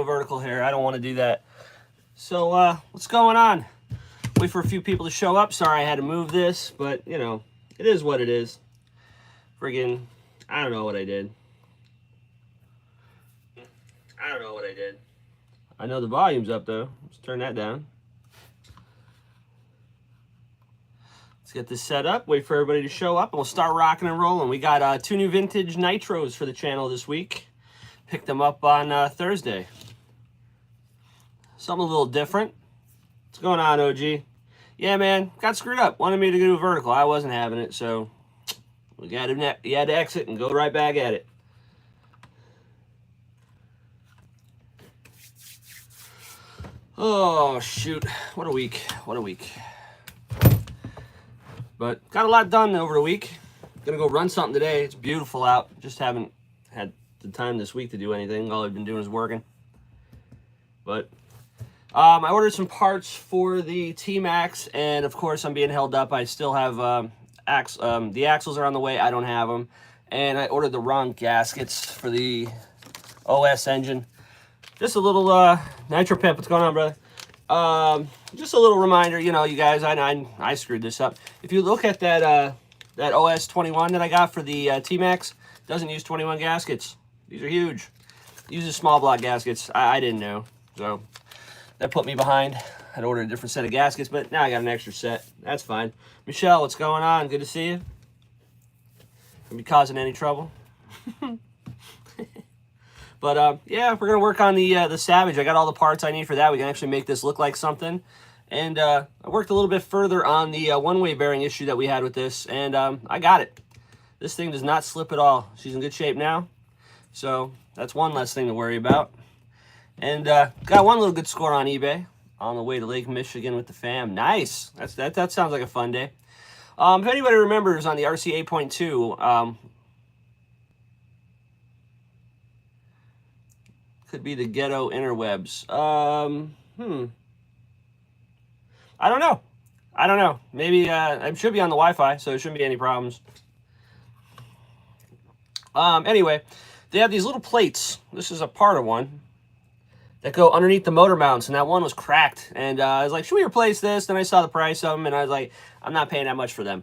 go vertical here. I don't want to do that. So, what's going on? Wait for a few people to show up. Sorry I had to move this, but, you know, it is what it is. Friggin', I don't know what I did. I know the volume's up, though. Let's turn that down. Let's get this set up. Wait for everybody to show up, and we'll start rocking and rolling. We got 2 new vintage nitros for the channel this week. Picked them up on Thursday. Something a little different. What's going on, OG? Yeah, man, got screwed up. Wanted me to do a vertical. I wasn't having it, so you had to exit and go right back at it. Oh, shoot. What a week. What a week. But got a lot done over the week. Gonna go run something today. It's beautiful out. Just haven't had the time this week to do anything. All I've been doing is working. But I ordered some parts for the T-Max, and of course I'm being held up. I still have the axles are on the way. I don't have them. And I ordered the wrong gaskets for the OS engine. Just a little Nitro Pimp. What's going on, brother? Just a little reminder, you know, you guys, I screwed this up. If you look at that that OS 21 that I got for the T-Max, doesn't use 21 gaskets. These are huge. It uses small block gaskets. I didn't know, so that put me behind. I'd ordered a different set of gaskets, but now I got an extra set. That's fine. Michelle, what's going on? Good to see you. Gonna be causing any trouble? But yeah, we're gonna work on the Savage. I got all the parts I need for that. We can actually make this look like something. And I worked a little bit further on the one-way bearing issue that we had with this, and I got it. This thing does not slip at all. She's in good shape now, so that's one less thing to worry about. And got one little good score on eBay on the way to Lake Michigan with the fam. Nice. That sounds like a fun day. If anybody remembers on the RC 8.2, could be the ghetto interwebs. I don't know. Maybe it should be on the Wi-Fi, so there shouldn't be any problems. Anyway, they have these little plates. This is a part of one that go underneath the motor mounts, and that one was cracked. And I was like, should we replace this? Then I saw the price of them, and I was like, I'm not paying that much for them.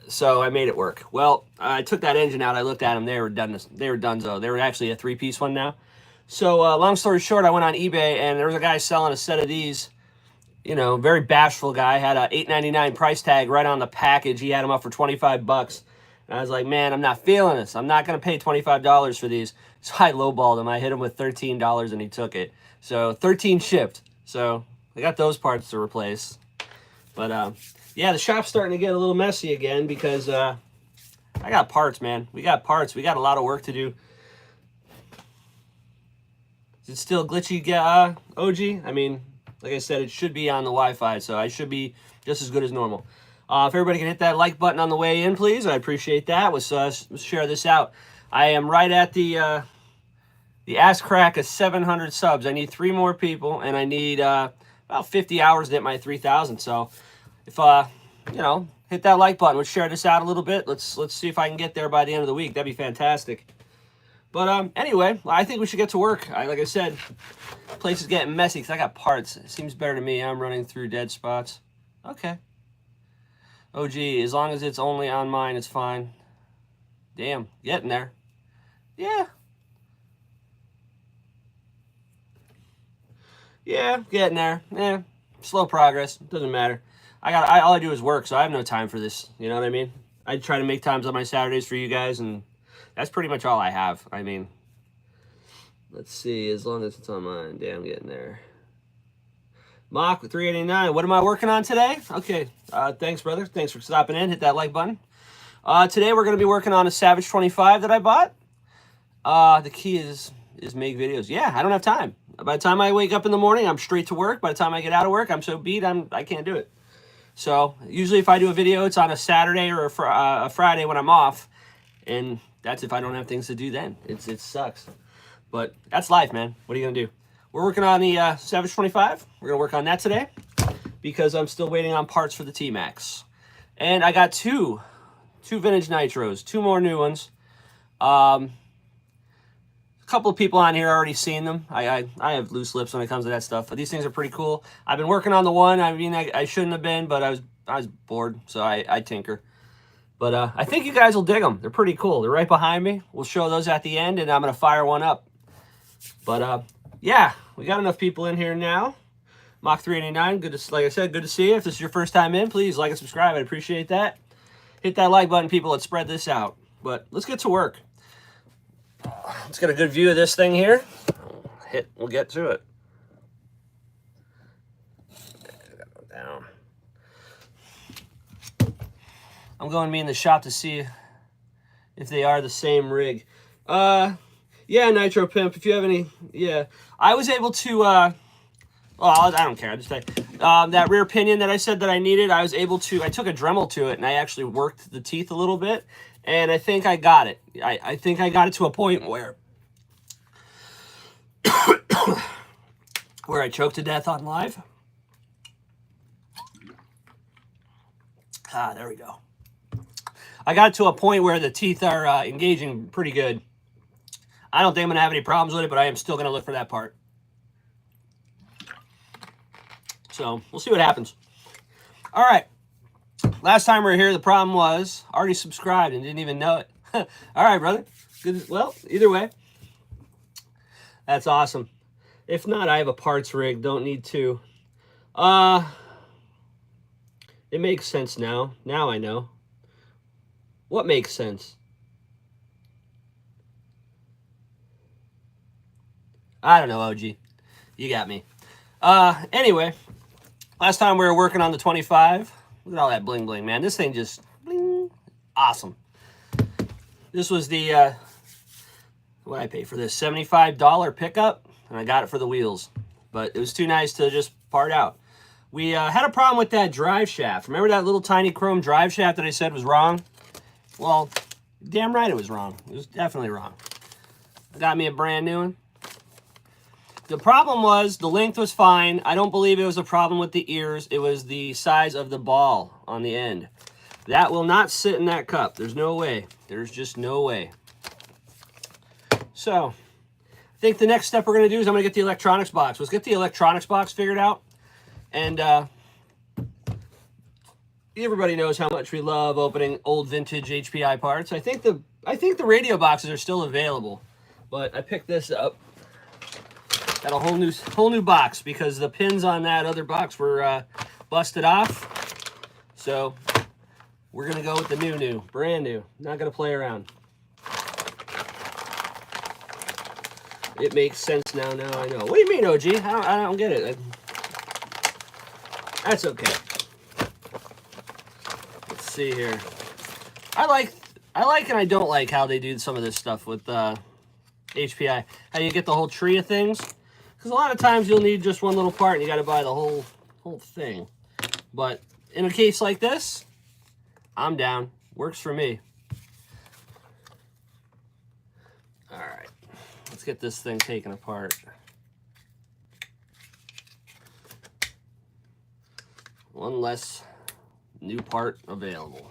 So I made it work. Well, I took that engine out. I looked at them. They were done. They were donezo. They were actually a 3-piece one now. So long story short, I went on eBay, and there was a guy selling a set of these. You know, very bashful guy. Had a $8.99 price tag right on the package. He had them up for 25 bucks. And I was like, man, I'm not feeling this. I'm not going to pay $25 for these. So I lowballed him. I hit him with $13 and he took it. So 13 shipped. So I got those parts to replace. But yeah, the shop's starting to get a little messy again because I got parts, man. We got parts. We got a lot of work to do. Is it still glitchy, OG? I mean, like I said, it should be on the Wi-Fi, so I should be just as good as normal. If everybody can hit that like button on the way in, please, I appreciate that. Let's share this out. I am right at the ass crack of 700 subs. I need 3 more people, and I need about 50 hours to hit my 3,000. So if you know, hit that like button. Let's share this out a little bit. Let's see if I can get there by the end of the week. That'd be fantastic. But anyway, I think we should get to work. Like I said, the place is getting messy because I got parts. It seems better to me. I'm running through dead spots. Okay. Oh, gee, as long as it's only on mine, it's fine. Damn, getting there. Yeah. Yeah, getting there. Yeah, slow progress. Doesn't matter. All I do is work, so I have no time for this. You know what I mean? I try to make times on my Saturdays for you guys, and that's pretty much all I have. I mean, let's see. As long as it's on mine. Damn, getting there. Mock with 389. What am I working on today? Okay. Thanks, brother. Thanks for stopping in. Hit that like button. Today we're going to be working on a Savage 25 that I bought. The key is make videos. Yeah, I don't have time. By the time I wake up in the morning, I'm straight to work. By the time I get out of work, I'm so beat, I can't do it. So usually if I do a video, it's on a Saturday or a Friday when I'm off. And that's if I don't have things to do then. It sucks. But that's life, man. What are you going to do? We're working on the Savage 25. We're going to work on that today because I'm still waiting on parts for the T-Max. And I got two vintage nitros, 2 more new ones. A couple of people on here already seen them. I have loose lips when it comes to that stuff, but these things are pretty cool. I've been working on the one. I mean, I shouldn't have been, but I was bored, so I tinker. But I think you guys will dig them. They're pretty cool. They're right behind me. We'll show those at the end, and I'm gonna fire one up. But yeah, we got enough people in here now. Mach 389. Good to, like I said, good to see you. If this is your first time in, please like and subscribe. I'd appreciate that. Hit that like button, people. Let's spread this out. But let's get to work. Let's get a good view of this thing here. We'll get to it. Down. I'm going to be in the shop to see if they are the same rig. Yeah, Nitro Pimp, if you have any, yeah. I was able to, well, I don't care, I'll just tell you. That rear pinion that I said that I needed, I was able to, I took a Dremel to it, and I actually worked the teeth a little bit, and I think I got it. I think I got it to a point where where I choked to death on live. Ah, there we go. I got it to a point where the teeth are engaging pretty good. I don't think I'm going to have any problems with it, but I am still going to look for that part. So, we'll see what happens. All right. Last time we were here, the problem was already subscribed and didn't even know it. All right, brother. Good. Well, either way. That's awesome. If not, I have a parts rig. Don't need to. It makes sense now. Now I know. What makes sense? I don't know, OG. You got me. Anyway, last time we were working on the 25. Look at all that bling bling, man. This thing just bling. Awesome. This was the, what did I pay for this? $75 pickup, and I got it for the wheels. But it was too nice to just part out. We had a problem with that drive shaft. Remember that little tiny chrome drive shaft that I said was wrong? Well, damn right it was wrong. It was definitely wrong. Got me a brand new one. The problem was the length was fine. I don't believe it was a problem with the ears. It was the size of the ball on the end. That will not sit in that cup. There's no way. There's just no way. So, I think the next step we're going to do is I'm going to get the electronics box. Let's get the electronics box figured out. And everybody knows how much we love opening old vintage HPI parts. I think the radio boxes are still available, but I picked this up. Got a whole new box because the pins on that other box were busted off. So we're gonna go with the new, brand new. Not gonna play around. It makes sense now. Now I know. What do you mean, OG? I don't get it. That's okay. Let's see here. I like and I don't like how they do some of this stuff with HPI. How you get the whole tree of things. Because a lot of times you'll need just one little part and you got to buy the whole thing. But in a case like this, I'm down. Works for me. All right. Let's get this thing taken apart. One less new part available.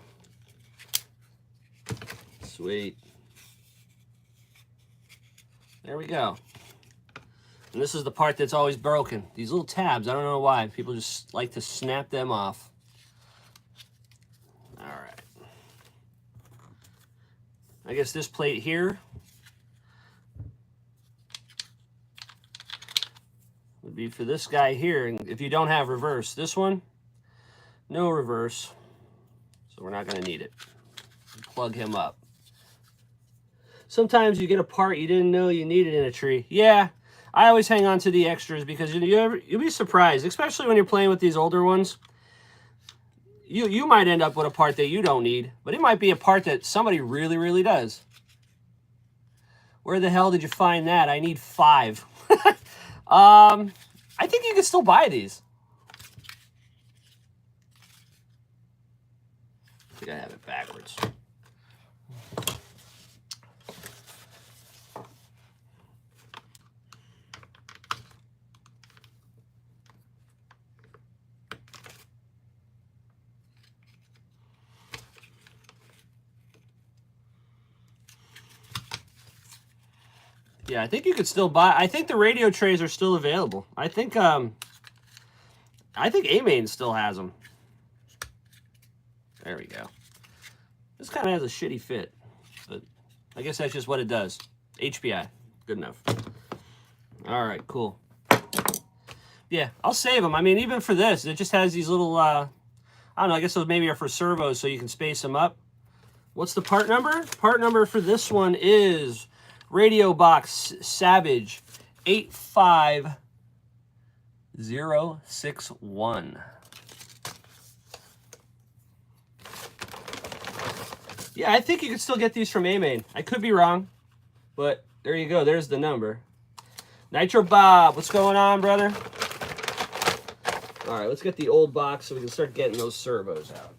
Sweet. There we go. And this is the part that's always broken. These little tabs, I don't know why. People just like to snap them off. All right. I guess this plate here would be for this guy here. And if you don't have reverse, this one, no reverse. So we're not going to need it. Plug him up. Sometimes you get a part you didn't know you needed in a tree. Yeah. I always hang on to the extras because you'll be surprised, especially when you're playing with these older ones. You might end up with a part that you don't need, but it might be a part that somebody really, really does. Where the hell did you find that? I need 5. I think you can still buy these. I think I have it backwards. Yeah, I think you could still buy. I think the radio trays are still available. I think A-Main still has them. There we go. This kind of has a shitty fit, but I guess that's just what it does. HPI, good enough. All right, cool. Yeah, I'll save them. I mean, even for this, it just has these little, I don't know, I guess those maybe are for servos so you can space them up. What's the part number? Part number for this one is Radio Box Savage 85061. Yeah, I think you could still get these from A-Main. I could be wrong, but there you go. There's the number. Nitro Bob, what's going on, brother? All right, let's get the old box so we can start getting those servos out.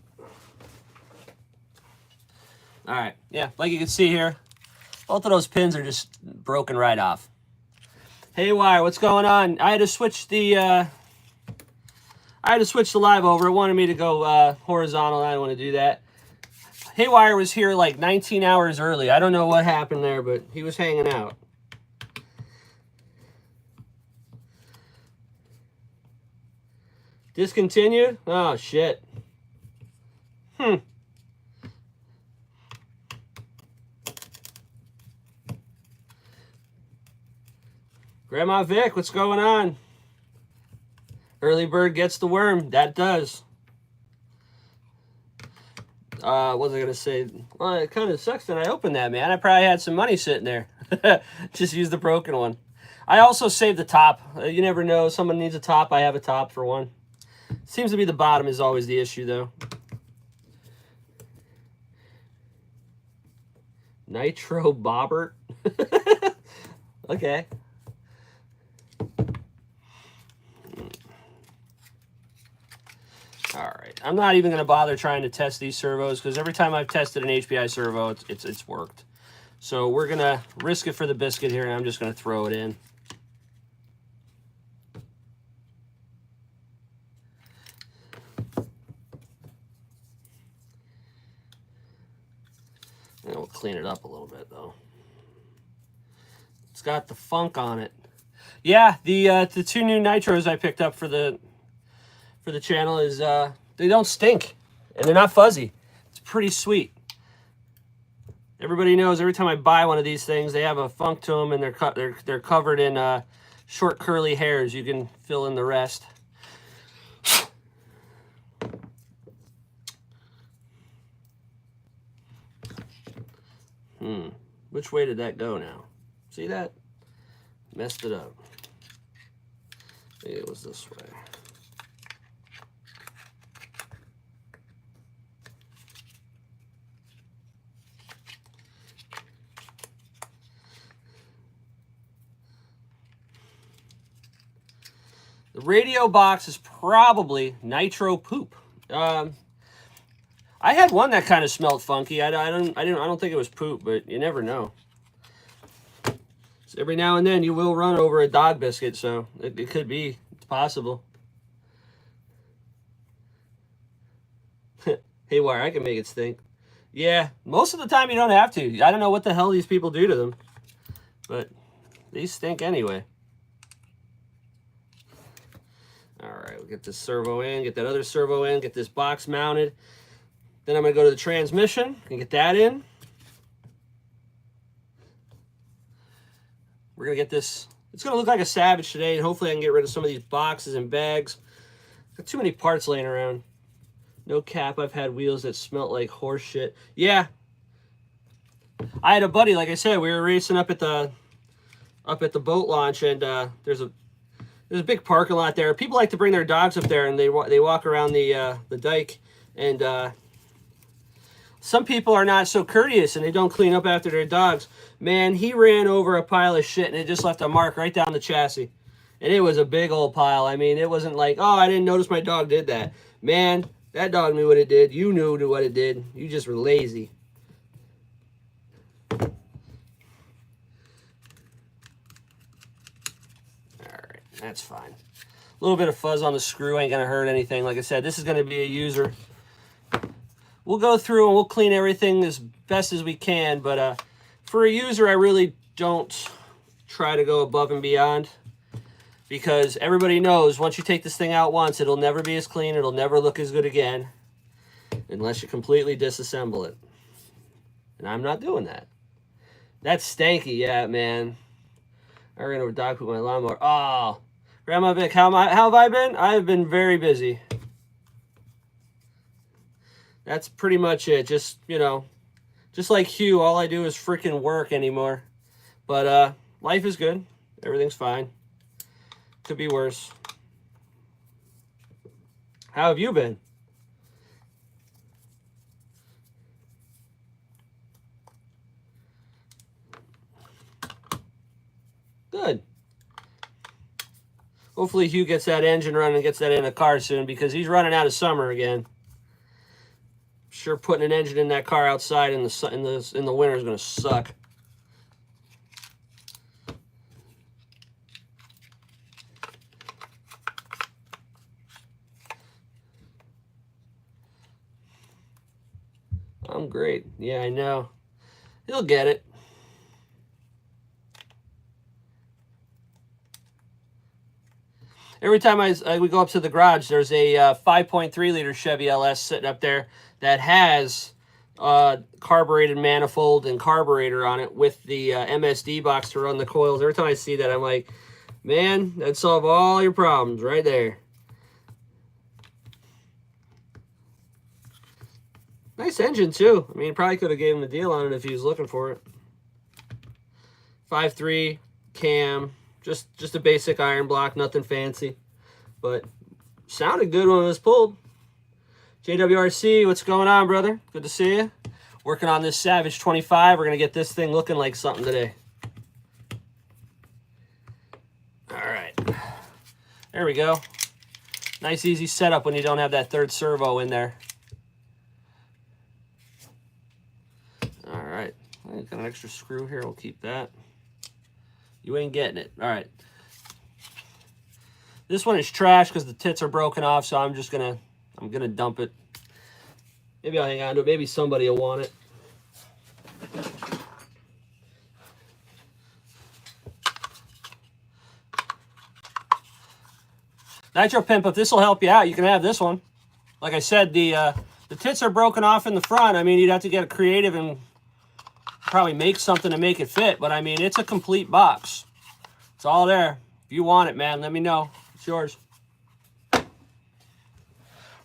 All right, yeah, like you can see here, both of those pins are just broken right off. Haywire, what's going on? I had to switch the live over. It wanted me to go horizontal. I don't want to do that. Haywire was here like 19 hours early. I don't know what happened there, but he was hanging out. Discontinued? Oh, shit. Grandma Vic, what's going on? Early bird gets the worm. That does. What was I going to say? Well, it kind of sucks that I opened that, man. I probably had some money sitting there. Just use the broken one. I also saved the top. You never know. Someone needs a top. I have a top for one. Seems to be the bottom is always the issue, though. Nitro Bobbert. Okay. All right. I'm not even going to bother trying to test these servos because every time I've tested an HPI servo, it's worked. So we're going to risk it for the biscuit here, and I'm just going to throw it in. And we'll clean it up a little bit, though. It's got the funk on it. Yeah, the two new nitros I picked up for the channel is they don't stink and they're not fuzzy. It's pretty sweet. Everybody knows every time I buy one of these things, they have a funk to them and they're covered in short curly hairs. You can fill in the rest. Which way did that go now? See that? Messed it up. Maybe it was this way. The radio box is probably nitro poop. I had one that kind of smelled funky. I don't think it was poop, but you never know. So every now and then you will run over a dog biscuit, so it could be. It's possible. Haywire, I can make it stink. Yeah, most of the time you don't have to. I don't know what the hell these people do to them, but these stink anyway. All right, we'll get this servo in, get that other servo in, get this box mounted. Then I'm going to go to the transmission and get that in. We're going to get this. It's going to look like a Savage today, and hopefully I can get rid of some of these boxes and bags. Got too many parts laying around. No cap, I've had wheels that smelt like horse shit. Yeah. I had a buddy, like I said, we were racing up at the boat launch, and there's a big parking lot there. People like to bring their dogs up there, and they walk around the dike, and some people are not so courteous, and they don't clean up after their dogs. Man, he ran over a pile of shit, and it just left a mark right down the chassis. And it was a big old pile. I mean, it wasn't like, oh, I didn't notice my dog did that. Man, that dog knew what it did. You knew what it did. You just were lazy. All right, that's fine. A little bit of fuzz on the screw ain't going to hurt anything. Like I said, this is going to be a user. We'll go through and we'll clean everything as best as we can, but for a user, I really don't try to go above and beyond, because everybody knows once you take this thing out once, it'll never be as clean. It'll never look as good again unless you completely disassemble it. And I'm not doing that. That's stanky, yeah, man. I ran over dog poop my lawnmower. Oh, Grandma Vic, how have I been? I have been very busy. That's pretty much it. Just, you know, just like Hugh, all I do is freaking work anymore. But life is good. Everything's fine. Could be worse. How have you been? Good. Hopefully Hugh gets that engine running and gets that in a car soon, because he's running out of summer again. Sure, putting an engine in that car outside in the winter is going to suck. I'm great. Yeah, I know. He'll get it. Every time we go up to the garage, there's a 5.3 liter Chevy LS sitting up there that has carbureted manifold and carburetor on it with the MSD box to run the coils. Every time I see that, I'm like, man, that'd solve all your problems right there. Nice engine, too. I mean, probably could have gave him a deal on it if he was looking for it. 5.3 cam. Just a basic iron block, nothing fancy. But sounded good when it was pulled. JWRC, what's going on, brother? Good to see you. Working on this Savage 25. We're going to get this thing looking like something today. All right. There we go. Nice, easy setup when you don't have that third servo in there. All right. I got an extra screw here. We'll keep that. You ain't getting it. All right. This one is trash because the tits are broken off, so I'm gonna dump it. Maybe I'll hang on to it. Maybe somebody will want it. Nitro Pimp, if this will help you out, you can have this one. Like I said, the tits are broken off in the front. I mean, you'd have to get creative and probably make something to make it fit, but I mean, it's a complete box. It's all there. If you want it, man, let me know. It's yours.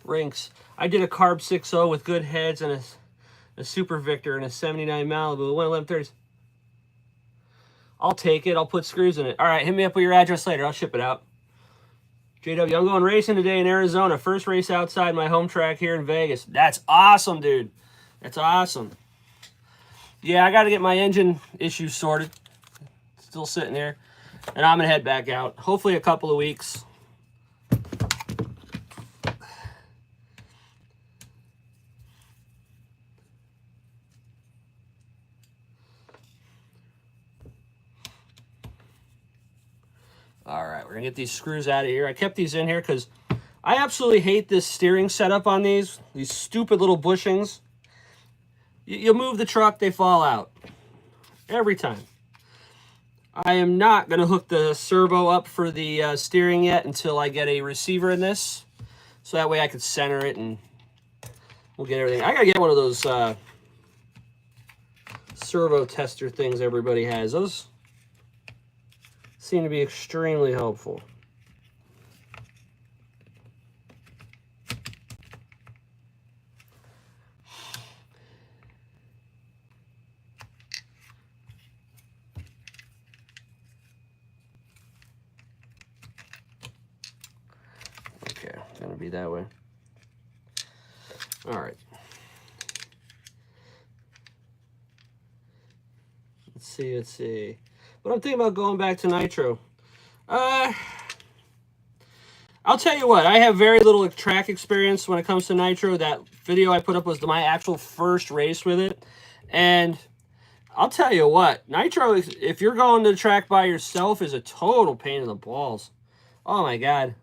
Rynks. I did a Carb 6.0 with good heads and a Super Victor and a 79 Malibu, 11130s. I'll take it. I'll put screws in it. All right, hit me up with your address later. I'll ship it out. JW, I'm going racing today in Arizona. First race outside my home track here in Vegas. That's awesome, dude. That's awesome. Yeah, I got to get my engine issues sorted. Still sitting there. And I'm going to head back out. Hopefully a couple of weeks. All right, we're going to get these screws out of here. I kept these in here because I absolutely hate this steering setup on these stupid little bushings. You move the truck, they fall out. Every time. I am not going to hook the servo up for the steering yet until I get a receiver in this. So that way I can center it and we'll get everything. I got to get one of those servo tester things everybody has. Those seem to be extremely helpful. Okay, it's gonna be that way. All right. Let's see. But I'm thinking about going back to nitro. I'll tell you what, I have very little track experience when it comes to nitro. That video I put up was my actual first race with it. And I'll tell you what, nitro, if you're going to the track by yourself, is a total pain in the balls. Oh my God.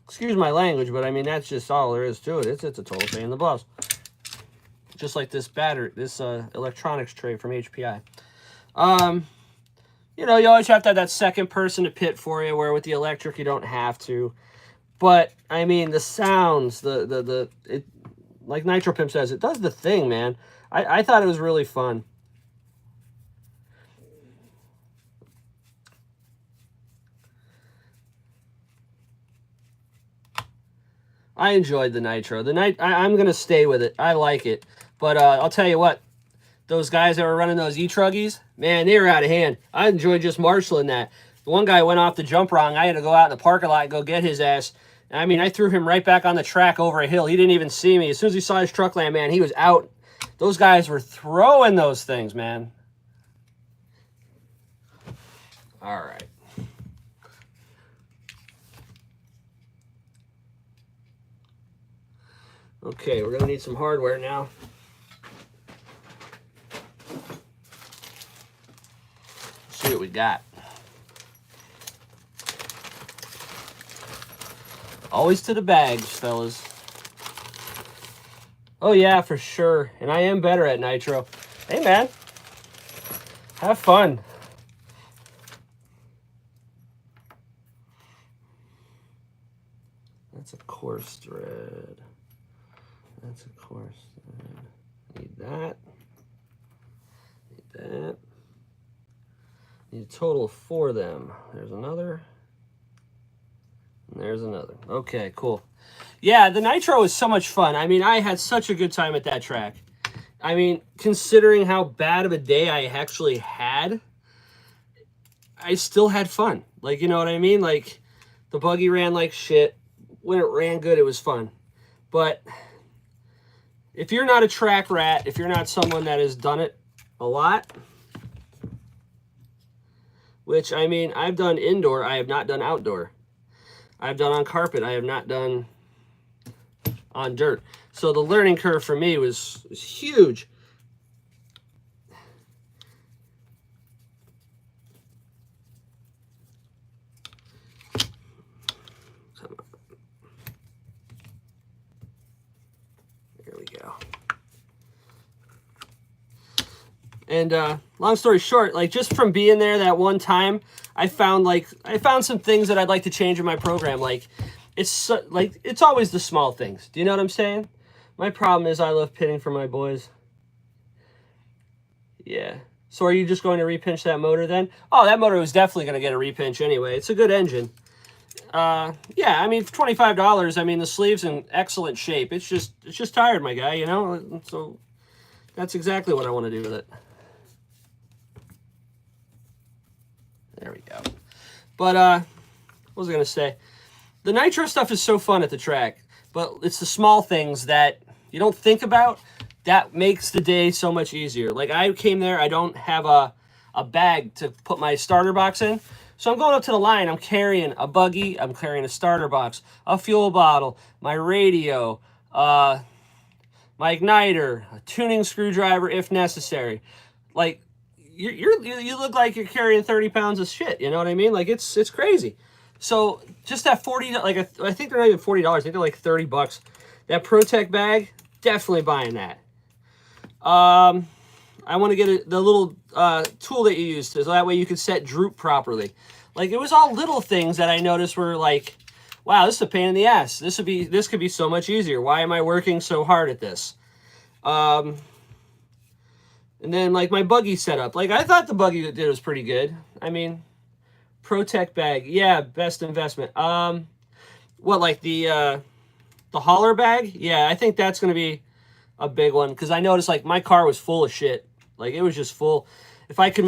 Excuse my language, but I mean, that's just all there is to it. It's a total pain in the balls. Just like this battery, this electronics tray from HPI. you know, you always have to have that second person to pit for you, where with the electric you don't have to. But I mean, the sounds, it, like Nitro Pimp says, it does the thing, man. I thought it was really fun. I enjoyed the Nitro. I'm gonna stay with it. I like it. But I'll tell you what, those guys that were running those E-Truggies, man, they were out of hand. I enjoyed just marshaling that. The one guy went off the jump wrong. I had to go out in the parking lot and go get his ass. I mean, I threw him right back on the track over a hill. He didn't even see me. As soon as he saw his truck land, man, he was out. Those guys were throwing those things, man. All right. Okay, we're going to need some hardware now. Let's see what we got. Always to the bags, fellas. Oh, yeah, for sure. And I am better at Nitro. Hey, man. Have fun. That's a coarse thread. That's a coarse thread. Need that. Need that. Need a total of 4 of them. There's another. And there's another. Okay, cool. Yeah, the Nitro is so much fun. I mean, I had such a good time at that track. I mean, considering how bad of a day I actually had, I still had fun. Like, you know what I mean? Like, the buggy ran like shit. When it ran good, it was fun. But if you're not a track rat, if you're not someone that has done it a lot, which, I mean, I've done indoor, I have not done outdoor. I've done on carpet, I have not done on dirt. So the learning curve for me was huge. There we go. And long story short, like just from being there that one time, I found some things that I'd like to change in my program. Like it's always the small things. Do you know what I'm saying? My problem is I love pitting for my boys. Yeah. So are you just going to repinch that motor then? Oh, that motor was definitely going to get a repinch anyway. It's a good engine. Yeah, I mean, for $25, I mean, the sleeve's in excellent shape. It's just tired, my guy, you know? So that's exactly what I want to do with it. There we go. But, what was I going to say? The Nitro stuff is so fun at the track, but it's the small things that you don't think about that makes the day so much easier. Like, I came there, I don't have a bag to put my starter box in. So I'm going up to the line, I'm carrying a buggy, I'm carrying a starter box, a fuel bottle, my radio, my igniter, a tuning screwdriver if necessary. Like, you look like you're carrying 30 pounds of shit, you know what I mean? Like, it's crazy. So just that $40, like, I think they're not even $40, I think they're like 30 bucks. That ProTech bag, definitely buying that. I want to get the little tool that you use, so that way you can set droop properly. Like, it was all little things that I noticed were like, wow, this is a pain in the ass. This could be so much easier. Why am I working so hard at this? And then, like, my buggy setup. Like, I thought the buggy that did was pretty good. I mean, ProTech bag. Yeah, best investment. What, like the hauler bag? Yeah, I think that's going to be a big one. Because I noticed, like, my car was full of shit. Like, it was just full. If I get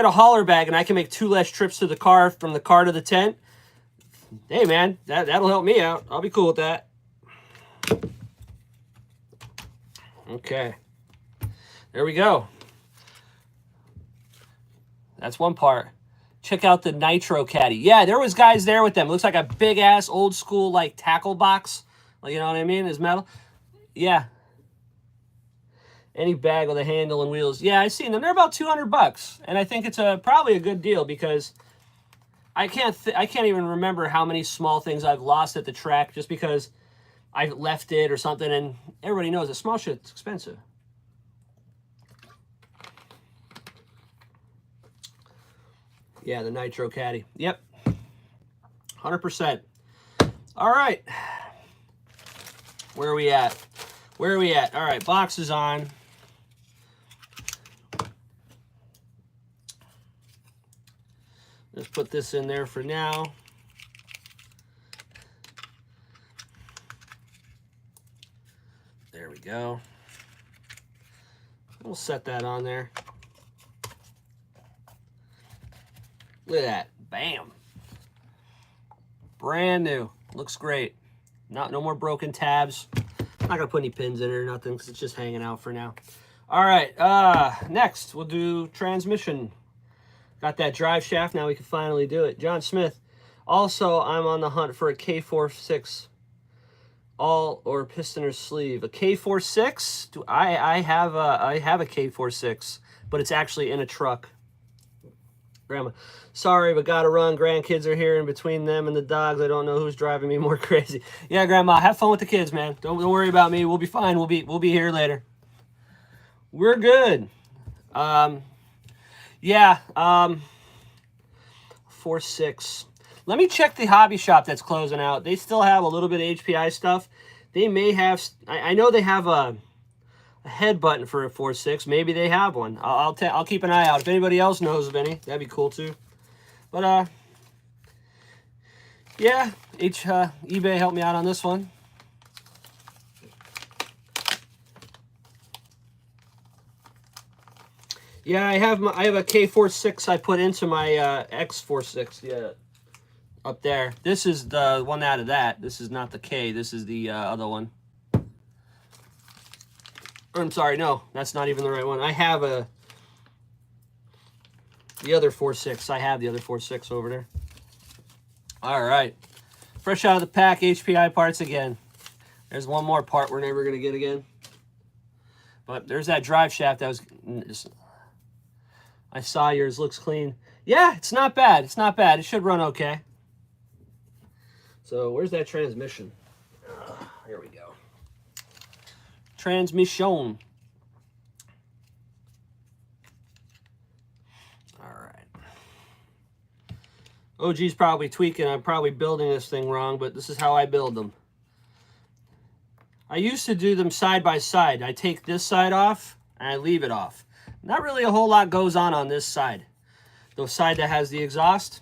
a hauler bag and I can make 2 less trips to the car from the car to the tent, hey, man, that'll help me out. I'll be cool with that. Okay. There we go. That's one part. Check out the Nitro Caddy. Yeah, there was guys there with them. Looks like a big-ass, old-school, like, tackle box. Like, you know what I mean? Is metal. Yeah. Any bag with a handle and wheels. Yeah, I've seen them. They're about 200 bucks. And I think it's probably a good deal because I can't even remember how many small things I've lost at the track just because I left it or something. And everybody knows that small shit's expensive. Yeah, the Nitro Caddy. Yep. 100%. All right. Where are we at? Where are we at? All right, box is on. Let's put this in there for now. There we go. We'll set that on there. Look at that. Bam. Brand new. Looks great. No more broken tabs. I'm not going to put any pins in it or nothing because it's just hanging out for now. All right. Next, we'll do transmission. Got that drive shaft. Now we can finally do it. John Smith. Also, I'm on the hunt for a K46 all or piston or sleeve. A K46? I have a K46, but it's actually in a truck. Grandma, sorry, but gotta run. Grandkids are here, and between them and the dogs, I don't know who's driving me more crazy. Yeah, Grandma, have fun with the kids, man. Don't worry about me. We'll be fine. We'll be here later. We're good. Yeah. 4.6. Let me check the hobby shop that's closing out. They still have a little bit of HPI stuff. They may have. I know they have a head button for a 4.6. Maybe they have one. I'll keep an eye out. If anybody else knows of any, that'd be cool too. But yeah, eBay helped me out on this one. Yeah, I have a K46 I put into my X46. Yeah, up there. This is the one out of that. This is not the K. This is the other one. I'm sorry, no, that's not even the right one. I have the other 4.6. I have the other 4.6 over there. All right. Fresh out of the pack, HPI parts again. There's one more part we're never going to get again. But there's that drive shaft that was... I saw yours. Looks clean. Yeah, it's not bad. It's not bad. It should run okay. So where's that transmission? Here we go. Transmission. All right. OG's probably tweaking. I'm probably building this thing wrong, but this is how I build them. I used to do them side by side. I take this side off and I leave it off. Not really a whole lot goes on this side. The side that has the exhaust.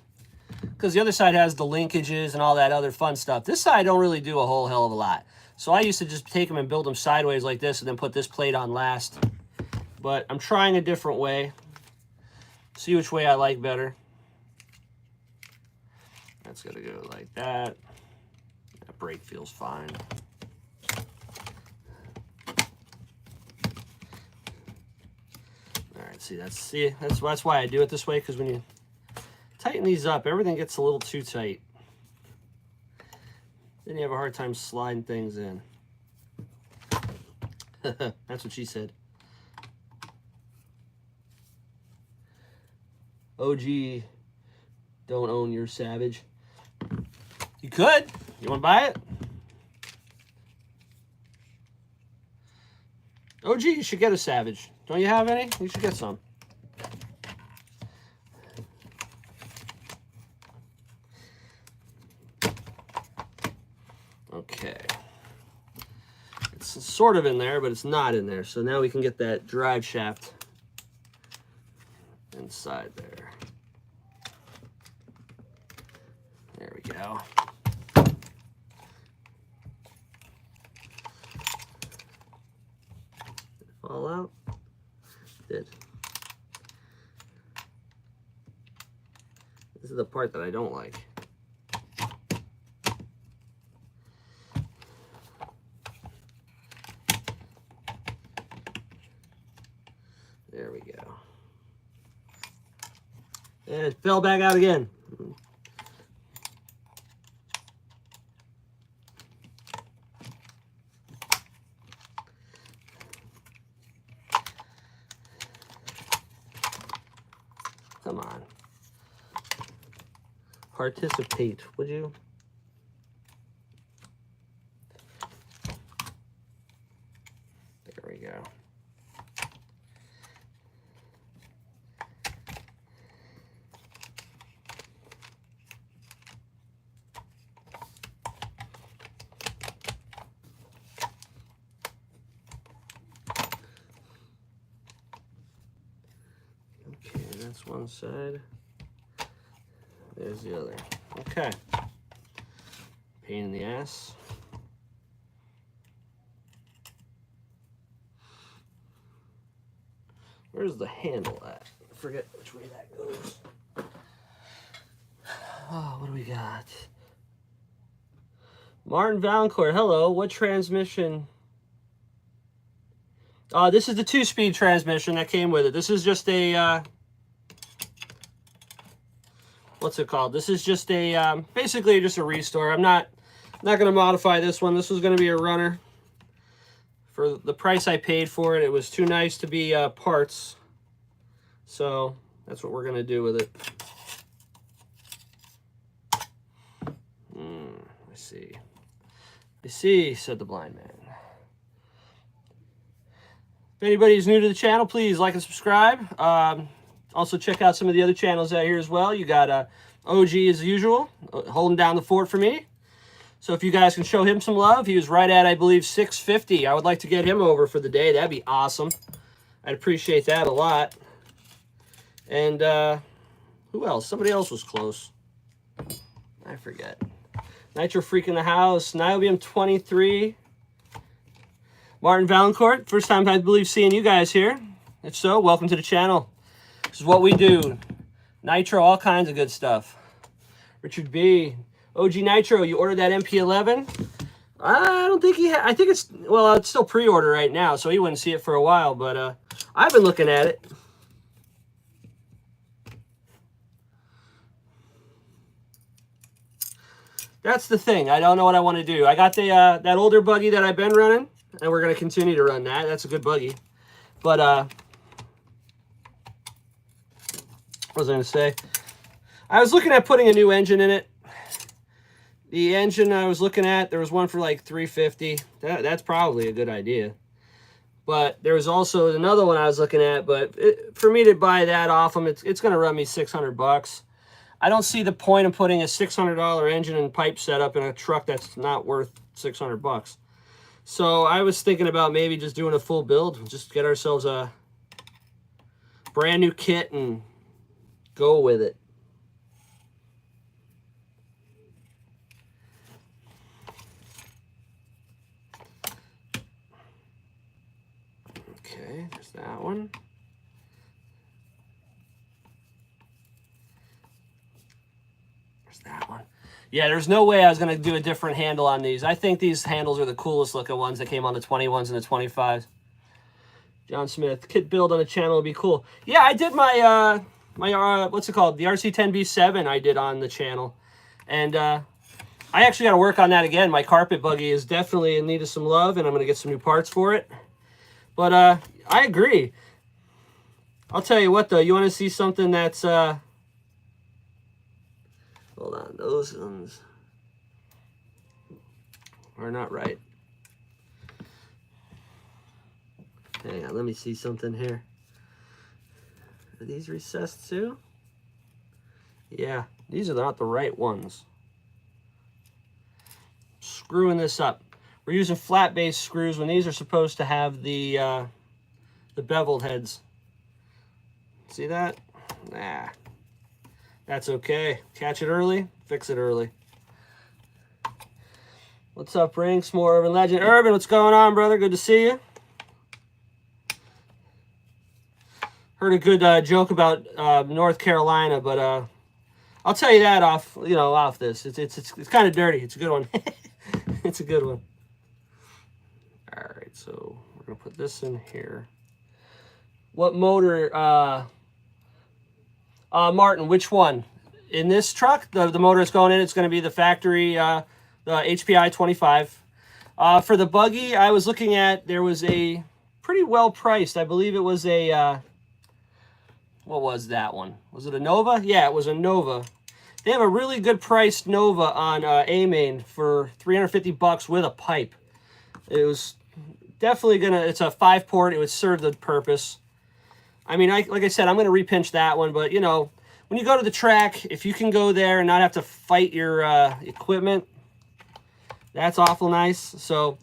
Because the other side has the linkages and all that other fun stuff. This side don't really do a whole hell of a lot. So I used to just take them and build them sideways like this and then put this plate on last. But I'm trying a different way. See which way I like better. That's going to go like that. That brake feels fine. All right, that's why I do it this way, because when you tighten these up, everything gets a little too tight. Then you have a hard time sliding things in. That's what she said. OG, don't own your Savage. You could. You want to buy it? OG, you should get a Savage. Don't you have any? You should get some. Okay. It's sort of in there, but it's not in there. So now we can get that drive shaft inside there. There we go. Did it fall out? It did. This is the part that I don't like. There we go. And it fell back out again. Come on. Participate, would you? There we go. one side. There's the other. Okay. Pain in the ass. Where's the handle at? I forget which way that goes. Oh, what do we got? Martin Valancourt, hello. What transmission? This is the 2-speed transmission that came with it. This is just a, what's it called? This is just a, basically just a restore. I'm not going to modify this one. This was going to be a runner. For the price I paid for it, it was too nice to be parts. So that's what we're going to do with it. I see, said the blind man. If anybody's new to the channel, please like and subscribe. Also, check out some of the other channels out here as well. You got OG as usual, holding down the fort for me. So if you guys can show him some love, he was right at, I believe, 650. I would like to get him over for the day. That'd be awesome. I'd appreciate that a lot. And who else? Somebody else was close. I forget. Nitro Freak in the house. Niobium 23. Martin Valancourt. First time, I believe, seeing you guys here. If so, welcome to the channel. This is what we do. Nitro, all kinds of good stuff. Richard B. OG Nitro, you ordered that MP11? I don't think he I think it's, well, it's still pre-order right now, so he wouldn't see it for a while, but I've been looking at it. That's the thing. I don't know what I want to do. I got the that older buggy that I've been running, and we're going to continue to run that. That's a good buggy. But, what was I going to say? I was looking at putting a new engine in it. The engine I was looking at, there was one for like $350. That's probably a good idea. But there was also another one I was looking at, but for me to buy that off them, it's going to run me $600. I don't see the point of putting a $600 engine and pipe setup in a truck that's not worth $600. So I was thinking about maybe just doing a full build, just get ourselves a brand new kit and go with it. Okay, there's that one. That one. Yeah, there's no way I was going to do a different handle on these. I think these handles are the coolest looking ones that came on the 21s and the 25s. John Smith, kit build on the channel would be cool. Yeah, I did my, what's it called? The RC10B7 I did on the channel. And I actually got to work on that again. My carpet buggy is definitely in need of some love, and I'm going to get some new parts for it. But I agree. I'll tell you what, though. You want to see something that's... Hold on, those ones are not right. Hang on, let me see something here. Are these recessed too? Yeah, these are not the right ones. Screwing this up. We're using flat base screws when these are supposed to have the beveled heads. See that? Nah. That's okay. Catch it early, fix it early. What's up, Rynks? More Urban Legend. Urban, what's going on, brother? Good to see you. Heard a good joke about North Carolina, but I'll tell you that off this. It's kind of dirty. It's a good one. It's a good one. All right, so we're gonna put this in here. What motor? Martin, which one? In this truck, the motor is going in, it's going to be the factory, the HPI 25. For the buggy, I was looking at, there was a pretty well priced, I believe it was a, what was that one? Was it a Nova? Yeah, it was a Nova. They have a really good priced Nova on A-Main for $350 with a pipe. It was definitely it's a 5-port, it would serve the purpose. I mean, like I said, I'm going to repinch that one, but, you know, when you go to the track, if you can go there and not have to fight your equipment, that's awful nice. So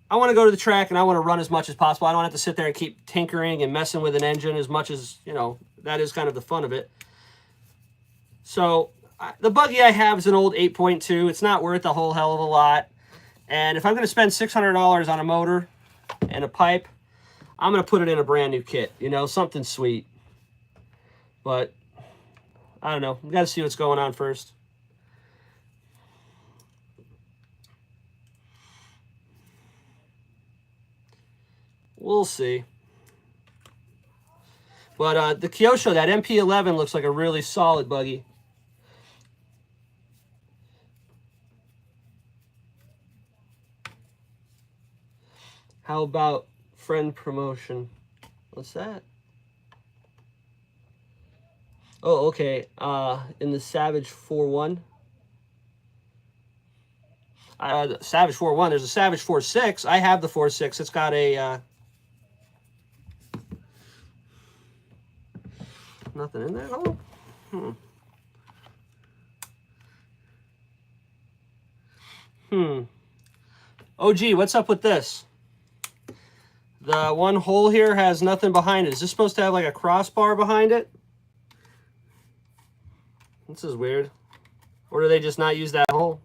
I want to go to the track and I want to run as much as possible. I don't have to sit there and keep tinkering and messing with an engine as much as, you know, that is kind of the fun of it. So the buggy I have is an old 8.2. It's not worth a whole hell of a lot. And if I'm going to spend $600 on a motor and a pipe, I'm going to put it in a brand new kit, you know, something sweet. But I don't know. We got to see what's going on first. We'll see. But the Kyosho, that MP11 looks like a really solid buggy. How about friend promotion? What's that? Oh, okay. In the Savage 4.1. Savage 4.1. There's a Savage 4.6. I have the 4.6. It's got a... nothing in there? Oh. Oh, gee, what's up with this? The one hole here has nothing behind it. Is this supposed to have like a crossbar behind it? This is weird. Or do they just not use that hole?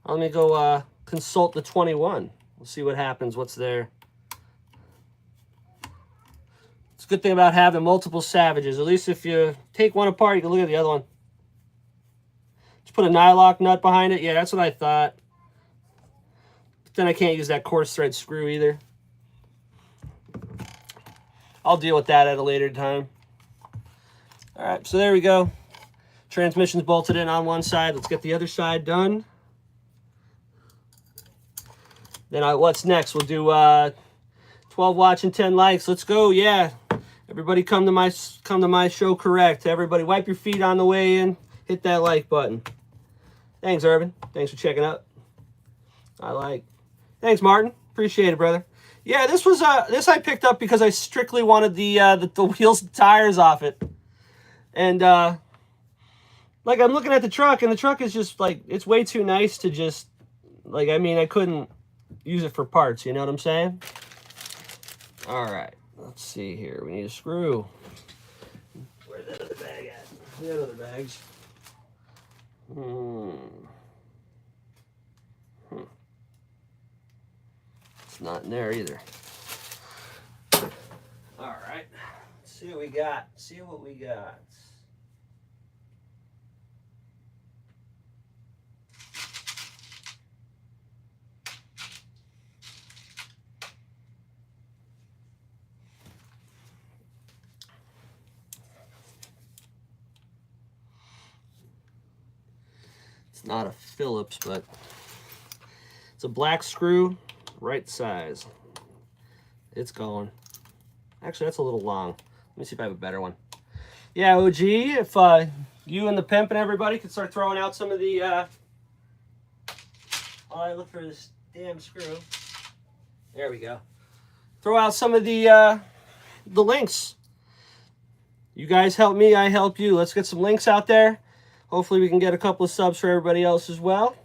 Let me go consult the 21. We'll see what happens, what's there. It's a good thing about having multiple Savages. At least if you take one apart, you can look at the other one. Just put a nylock nut behind it. Yeah, that's what I thought. But then I can't use that coarse thread screw either. I'll deal with that at a later time. All right, so there we go. Transmission's bolted in on one side. Let's get the other side done. Then what's next? We'll do 12 watch and 10 likes. Let's go. Yeah. Everybody come to my show correct. Everybody wipe your feet on the way in. Hit that like button. Thanks, Urban. Thanks for checking out. Thanks, Martin. Appreciate it, brother. Yeah, this was this I picked up because I strictly wanted the wheels and tires off it. And like I'm looking at the truck, and the truck is just like, it's way too nice to just, like, I mean, I couldn't use it for parts, you know what I'm saying? All right, let's see here. We need a screw. Where's that other bag at? We got other bags. It's not in there either. All right, let's see what we got. See what we got. Not a Phillips, but it's a black screw, right size. It's going. Actually, that's a little long. Let me see if I have a better one. Yeah, OG, if you and the pimp and everybody could start throwing out some of the while I look for this damn screw. There we go. Throw out some of the links. You guys help me, I help you. Let's get some links out there. Hopefully we can get a couple of subs for everybody else as well.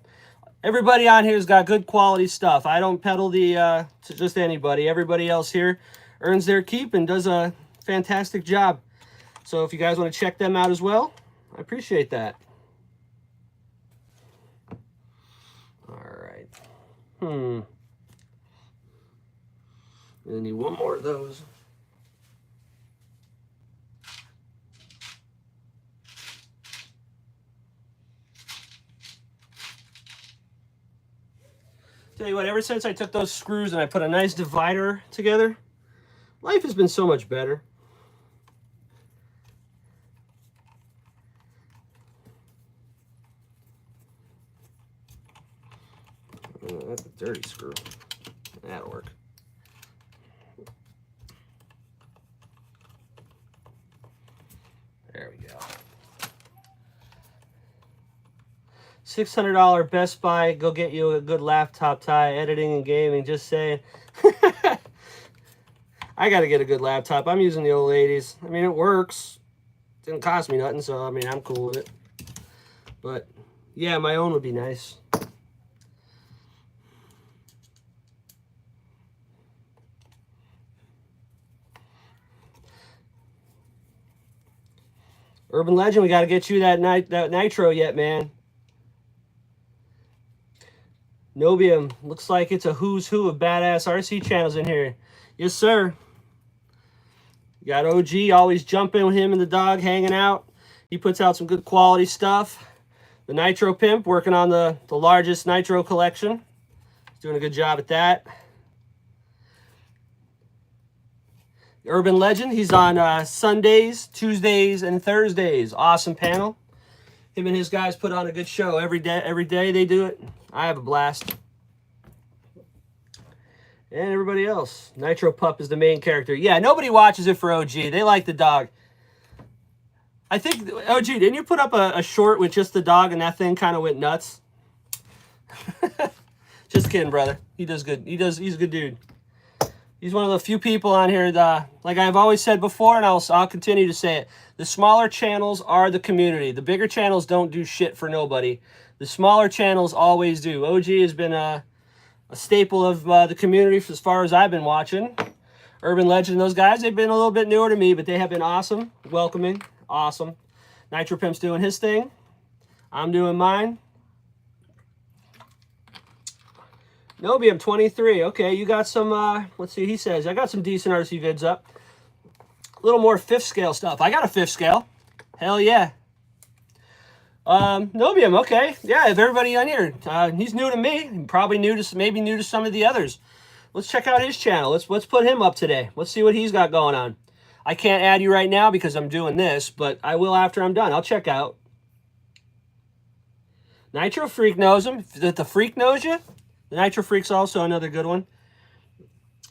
Everybody on here's got good quality stuff. I don't peddle to just anybody. Everybody else here earns their keep and does a fantastic job. So if you guys want to check them out as well, I appreciate that. All right. I need one more of those. Tell you what, ever since I took those screws and I put a nice divider together, life has been so much better. Oh, that's a dirty screw. That'll work. There we go. $600 Best Buy, go get you a good laptop tie, editing and gaming, just saying. I got to get a good laptop. I'm using the old ladies. I mean, it works. Didn't cost me nothing, so, I mean, I'm cool with it. But, yeah, my own would be nice. Urban Legend, we got to get you that nitro yet, man. Nobium, looks like it's a who's who of badass RC channels in here. Yes, sir. You got OG, always jumping with him and the dog, hanging out. He puts out some good quality stuff. The Nitro Pimp, working on the largest Nitro collection. He's doing a good job at that. Urban Legend, he's on Sundays, Tuesdays, and Thursdays. Awesome panel. Him and his guys put on a good show every day they do it. I have a blast. And everybody else. Nitro Pup is the main character. Yeah, nobody watches it for OG. They like the dog. I think, OG, didn't you put up a short with just the dog and that thing kind of went nuts? Just kidding, brother. He does good. He's a good dude. He's one of the few people on here that, like I've always said before, and I'll continue to say it. The smaller channels are the community. The bigger channels don't do shit for nobody. The smaller channels always do. OG has been a staple of the community for as far as I've been watching. Urban Legend, those guys, they've been a little bit newer to me, but they have been awesome, welcoming, awesome. Nitro Pimp's doing his thing. I'm doing mine. Nobium 23. Okay, you got some, let's see, he says, I got some decent RC vids up. A little more 5th scale stuff. I got a 5th scale. Hell yeah. Nobium, okay. Yeah, if everybody on here, he's new to me. Probably maybe new to some of the others. Let's check out his channel. Let's put him up today. Let's see what he's got going on. I can't add you right now because I'm doing this, but I will after I'm done. I'll check out. Nitro Freak knows him. If the Freak knows you, the Nitro Freak's also another good one.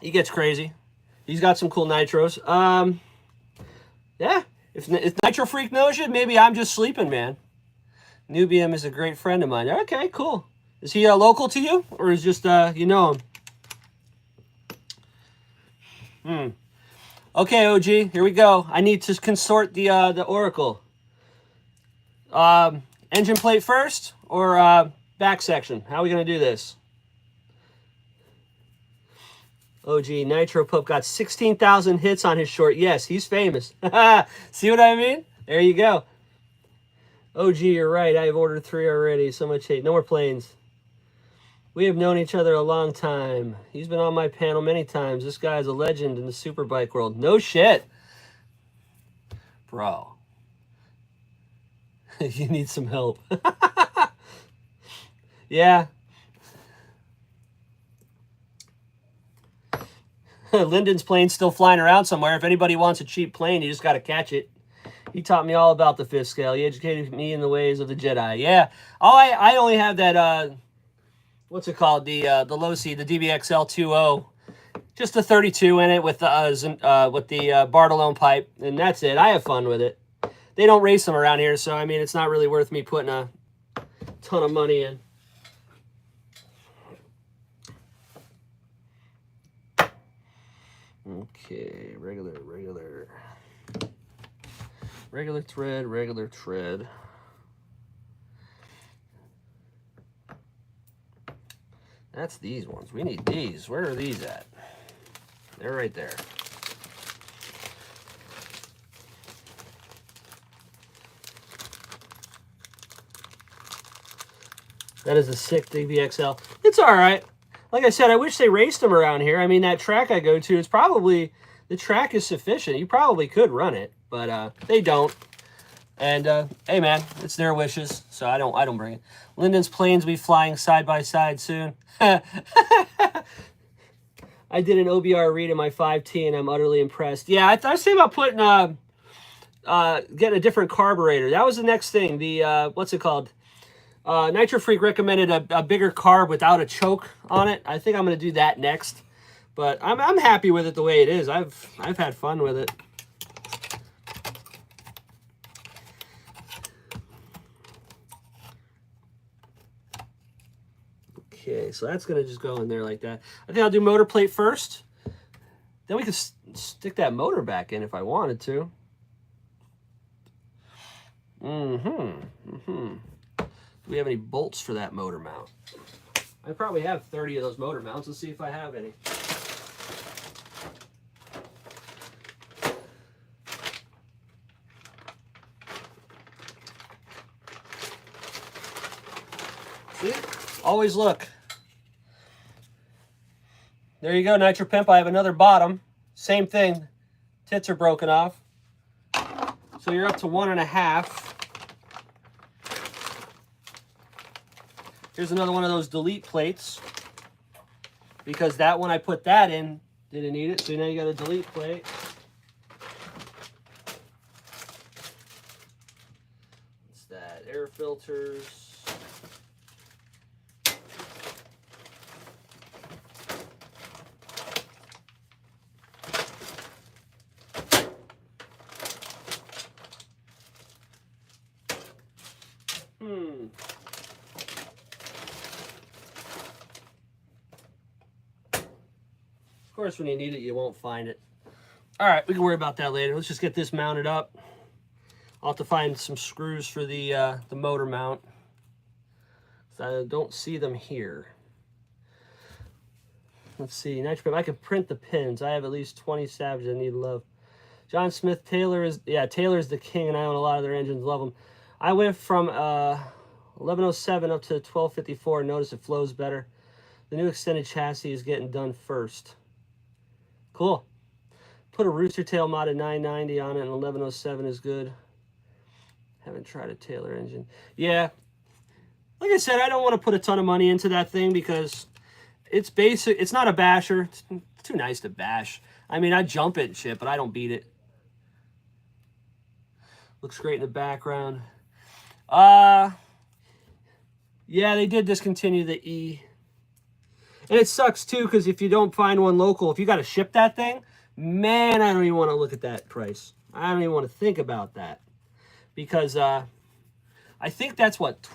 He gets crazy. He's got some cool nitros. Yeah, if Nitro Freak knows you, maybe I'm just sleeping, man. Nubium is a great friend of mine. Okay, cool. Is he local to you, or is just you know him? Okay, OG, here we go. I need to consort the Oracle. Engine plate first, or back section? How are we gonna do this? OG, Nitro Pup got 16,000 hits on his short. Yes, he's famous. See what I mean? There you go. OG, you're right. I have ordered 3 already. So much hate. No more planes. We have known each other a long time. He's been on my panel many times. This guy's a legend in the superbike world. No shit. Bro. You need some help. Yeah. Lyndon's plane's still flying around somewhere. If anybody wants a cheap plane, you just got to catch it. He taught me all about the 5th scale. He educated me in the ways of the Jedi. Yeah. Oh, I only have that, what's it called? The low C, the DBXL 2.0. Just a 32 in it with the Bartolone pipe. And that's it. I have fun with it. They don't race them around here, so, I mean, it's not really worth me putting a ton of money in. Okay, regular thread. That's these ones. We need these. Where are these at? They're right there. That is a sick DBXL. It's all right. Like I said, I wish they raced them around here. I mean, that track I go to is probably, the track is sufficient. You probably could run it, but they don't. And hey, man, it's their wishes, so I don't bring it. Lyndon's planes will be flying side by side soon. I did an OBR read in my 5T, and I'm utterly impressed. Yeah, I was thinking about putting getting a different carburetor. That was the next thing. The what's it called? Nitro Freak recommended a bigger carb without a choke on it. I think I'm going to do that next. But I'm happy with it the way it is. I've had fun with it. Okay, so that's going to just go in there like that. I think I'll do motor plate first. Then we can stick that motor back in if I wanted to. Do we have any bolts for that motor mount? I probably have 30 of those motor mounts. Let's see if I have any. See? Always look. There you go, Nitro Pimp. I have another bottom. Same thing. Tits are broken off. So you're up to 1.5. Here's another one of those delete plates. Because that one I put that in, didn't need it. So now you got a delete plate. What's that? Air filters. Of course, when you need it, you won't find it. All right, we can worry about that later. Let's just get this mounted up. I'll have to find some screws for the motor mount. So I don't see them here. Let's see. Nitro, I can print the pins. I have at least 20 Savages that need love. John Smith Taylor is, yeah, Taylor's the king, and I own a lot of their engines. Love them. I went from 1107 up to 1254. Notice it flows better. The new extended chassis is getting done first. Cool. Put a rooster tail modded 990 on it, and 1107 is good. Haven't tried a Taylor engine. Yeah. Like I said, I don't want to put a ton of money into that thing because it's basic. It's not a basher. It's too nice to bash. I mean, I jump it and shit, but I don't beat it. Looks great in the background. Yeah, they did discontinue the E. And it sucks, too, because if you don't find one local, if you got to ship that thing, man, I don't even want to look at that price. I don't even want to think about that. Because I think that's, what,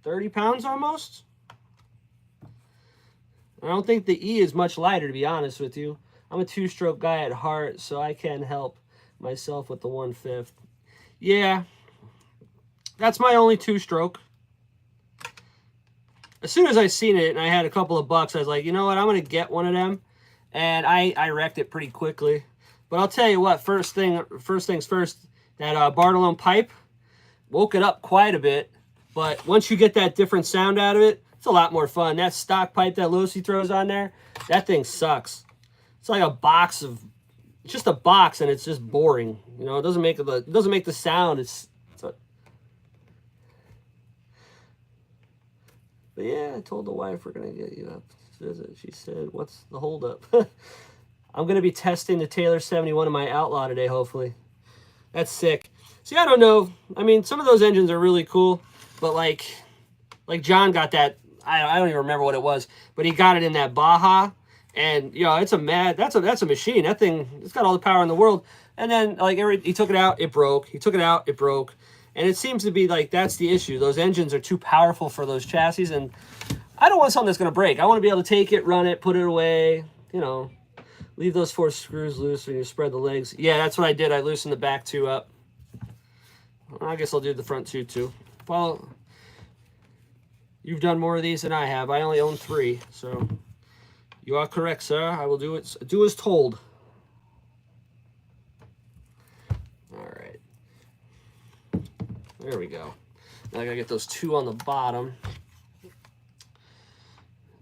30 pounds almost? I don't think the E is much lighter, to be honest with you. I'm a two-stroke guy at heart, so I can't help myself with the 1/5. Yeah, that's my only two-stroke. As soon as I seen it and I had a couple of bucks, I was like, you know what, I'm going to get one of them. And I wrecked it pretty quickly. But I'll tell you what, first things first, that Bartolone pipe woke it up quite a bit. But once you get that different sound out of it, it's a lot more fun. That stock pipe that Lucy throws on there, that thing sucks. It's like a box of, it's just a box and it's just boring. You know, it doesn't make the sound. But yeah, I told the wife we're gonna get you up to visit. She said, "What's the holdup?" I'm gonna be testing the Taylor 71 in my Outlaw today, hopefully. That's sick. See, I don't know. I mean, some of those engines are really cool, but like John got that. I don't even remember what it was, but he got it in that Baja, and you know, it's that's a machine. That thing, it's got all the power in the world. And then like he took it out, it broke. He took it out, it broke. And it seems to be like that's the issue. Those engines are too powerful for those chassis, and I don't want something that's going to break. I want to be able to take it, run it, put it away, you know, leave those 4 screws loose when you spread the legs. Yeah, that's what I did. I loosened the back 2 up. I guess I'll do the front 2 too. Well, you've done more of these than I have. I only own 3, so you are correct, sir. I will do as told. There we go. Now I gotta get those 2 on the bottom.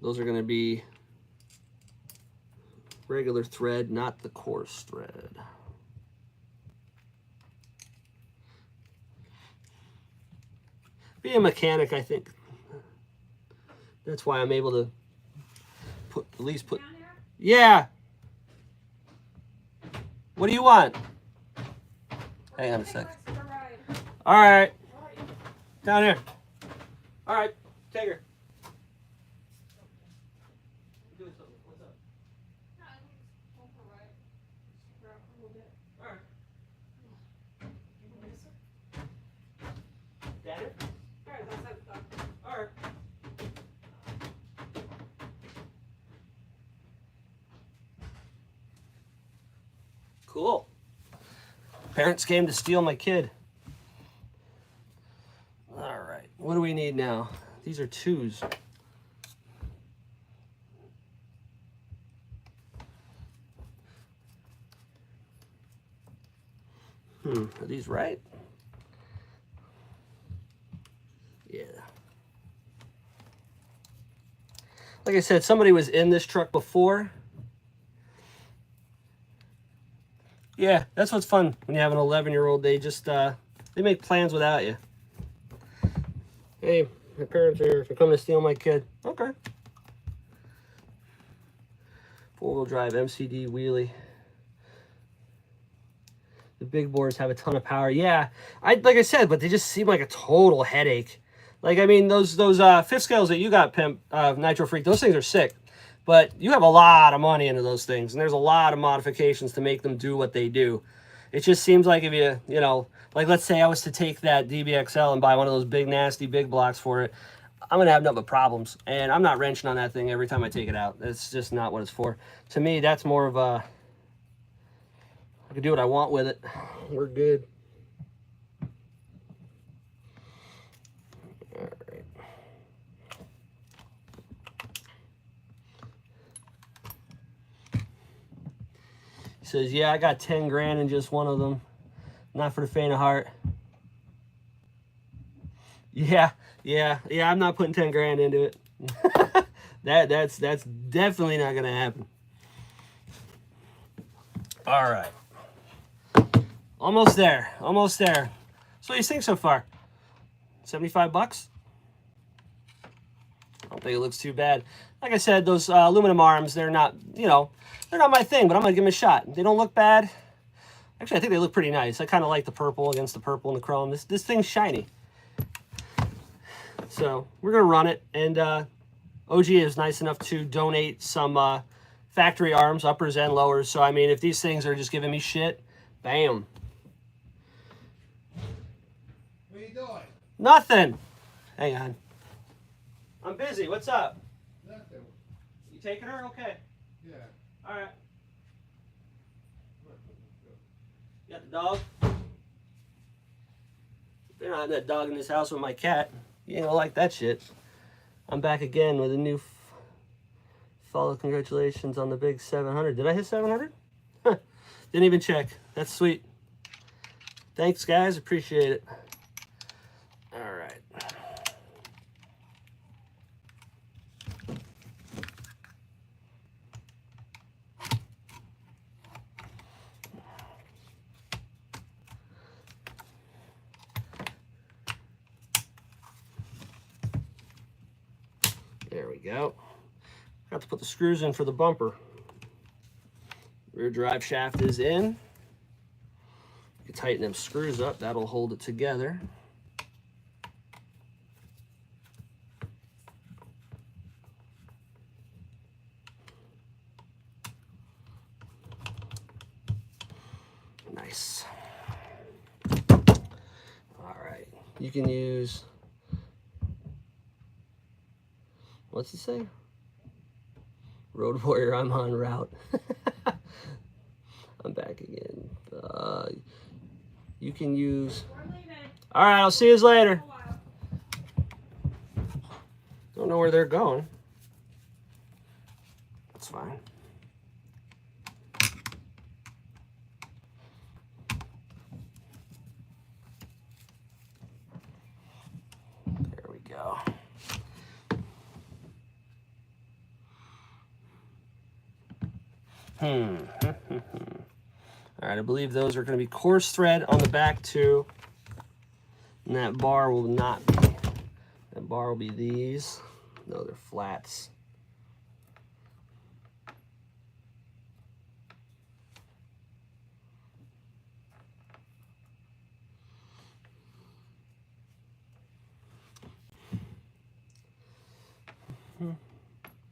Those are gonna be regular thread, not the coarse thread. Being a mechanic, I think that's why I'm able to at least put. Yeah. What do you want? Hang on a sec. All right. Down here. All right. Take her. Doing something. What's up? All right. Down here? All right. Cool. Parents came to steal my kid. All right, what do we need now? These are 2s. Are these right? Yeah. like I said, somebody was in this truck before. Yeah, that's what's fun when you have an 11-year-old. They just, they make plans without you. Hey, my parents are here. They're coming to steal my kid. Okay. 4-wheel drive MCD wheelie. The big bores have a ton of power. Yeah, like I said, but they just seem like a total headache. Like, I mean, those fifth scales that you got, Pimp, Nitro Freak, those things are sick. But you have a lot of money into those things, and there's a lot of modifications to make them do what they do. It just seems like if you know, like let's say I was to take that DBXL and buy one of those big, nasty, big blocks for it, I'm going to have nothing but problems. And I'm not wrenching on that thing every time I take it out. That's just not what it's for. To me, that's more of a, I can do what I want with it. We're good. All right. He says, yeah, I got 10 grand in just one of them. Not for the faint of heart. Yeah, I'm not putting 10 grand into it. That's definitely not gonna happen. All right. Almost there. Almost there. So what do you think so far? 75 bucks? I don't think it looks too bad. Like I said, those aluminum arms, they're not, you know, they're not my thing, but I'm going to give them a shot. They don't look bad. Actually, I think they look pretty nice. I kind of like the purple against the purple and the chrome. This thing's shiny. So we're going to run it. And OG is nice enough to donate some factory arms, uppers and lowers. So, I mean, if these things are just giving me shit, bam. What are you doing? Nothing. Hang on. I'm busy. What's up? Nothing. You taking her? Okay. Yeah. All right. You got the dog? They're not that dog in this house with my cat. You ain't gonna like that shit. I'm back again with a new follow. Congratulations on the big 700. Did I hit 700? Didn't even check. That's sweet. Thanks, guys. Appreciate it. All right. There we go. Got to put the screws in for the bumper. Rear drive shaft is in. You can tighten them screws up. That'll hold it together. Nice. All right. You can use, what's it say? Road Warrior, I'm en route. I'm back again. You can use, all right, I'll see you later. Don't know where they're going. That's fine. There we go. All right, I believe those are going to be coarse thread on the back too. And that bar will not be. That bar will be these. No, they're flats.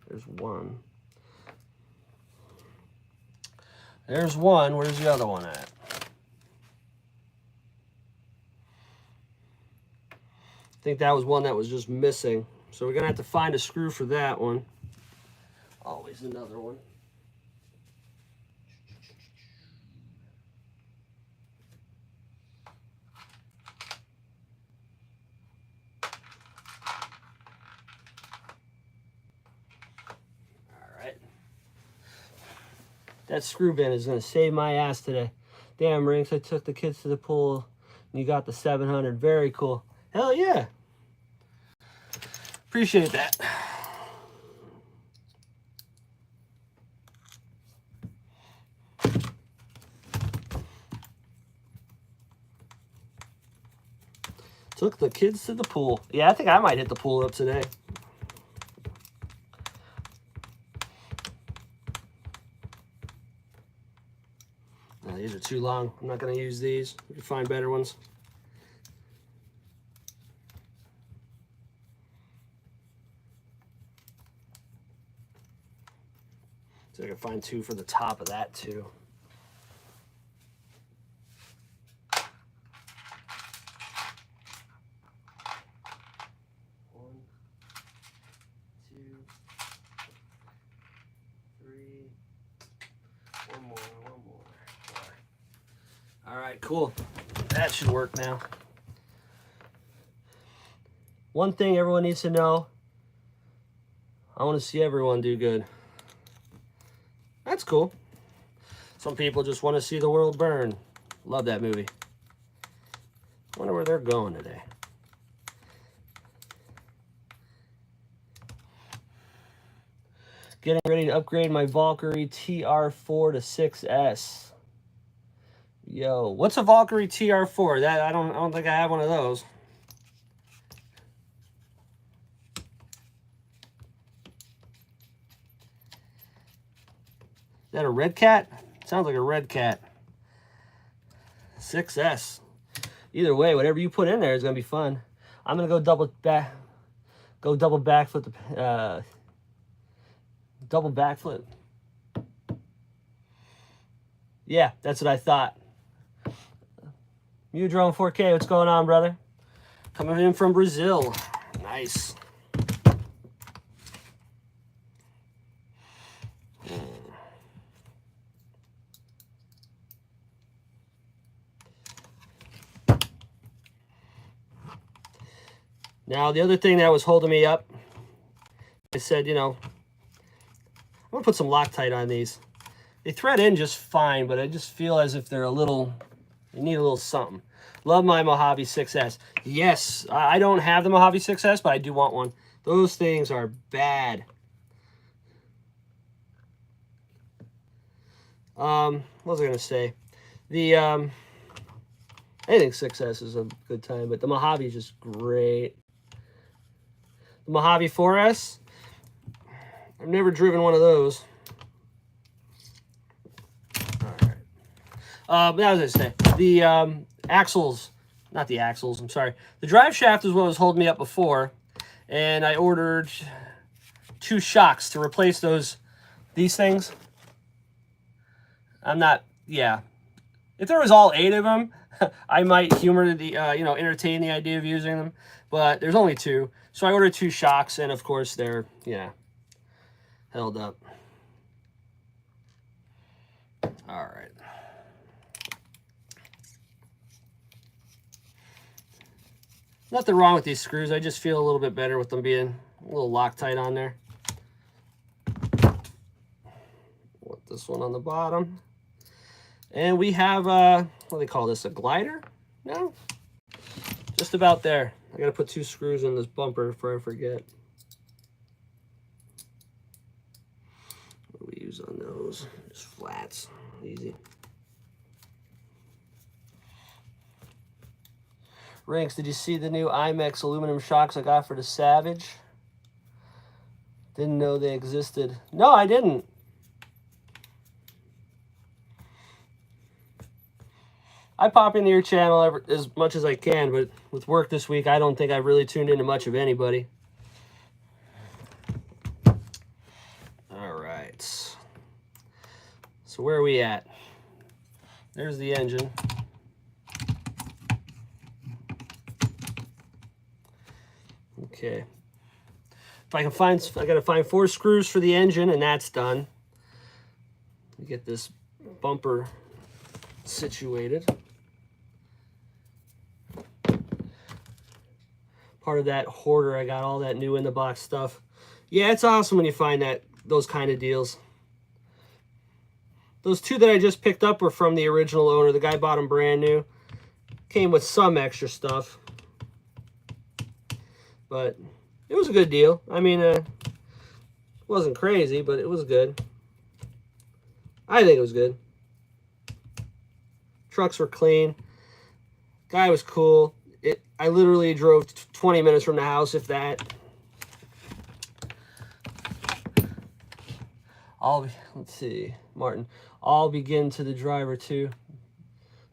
There's one. There's one. Where's the other one at? I think that was one that was just missing. So we're going to have to find a screw for that one. Always another one. All right. That screw bin is going to save my ass today. Damn, Rynks, I took the kids to the pool and you got the 700. Very cool. Hell yeah. Appreciate that. Took the kids to the pool. Yeah, I think I might hit the pool up today. No, these are too long. I'm not going to use these. We can find better ones. So I can find 2 for the top of that too. All right, cool. That should work now. One thing everyone needs to know, I want to see everyone do good. That's cool. Some people just want to see the world burn. Love that movie. Wonder where they're going today. Getting ready to upgrade my Valkyrie TR4 to 6S. Yo, what's a Valkyrie TR4? That I don't think I have one of those. Is that a red cat? Sounds like a red cat. 6S. Either way, whatever you put in there is gonna be fun. I'm gonna go double backflip the double backflip. Yeah, that's what I thought. Drone 4K, what's going on, brother? Coming in from Brazil. Nice. Now, the other thing that was holding me up, I said, you know, I'm going to put some Loctite on these. They thread in just fine, but I just feel as if they're a little, they need a little something. Love my Mojave 6S. Yes, I don't have the Mojave 6S, but I do want one. Those things are bad. What was I going to say? I think 6S is a good time, but the Mojave is just great. The Mojave 4S, I've never driven one of those. All right. That was going to say. The axles, not the axles, I'm sorry. The drive shaft is what was holding me up before, and I ordered 2 shocks to replace these things. I'm not, yeah. If there was all 8 of them, I might entertain the idea of using them, but there's only 2. So I ordered 2 shocks, and of course they're, held up. All right. Nothing wrong with these screws. I just feel a little bit better with them being a little Loctite on there. Put this one on the bottom. And we have, what do they call this, a glider? No? Just about there. I gotta put 2 screws in this bumper before I forget. What do we use on those? Just flats. Easy. Rynks, did you see the new IMEX aluminum shocks I got for the Savage? Didn't know they existed. No, I didn't. I pop into your channel as much as I can, but with work this week, I don't think I've really tuned into much of anybody. All right. So where are we at? There's the engine. Okay. I gotta find 4 screws for the engine, and that's done. Get this bumper situated. Part of that hoarder, I got all that new in the box stuff. Yeah, it's awesome when you find those kind of deals. Those 2 that I just picked up were from the original owner. The guy bought them brand new. Came with some extra stuff, but it was a good deal. I mean, it wasn't crazy, but it was good. I think it was good. Trucks were clean. Guy was cool. I literally drove 20 minutes from the house, if that. Let's see, Martin. I'll begin to the driver too.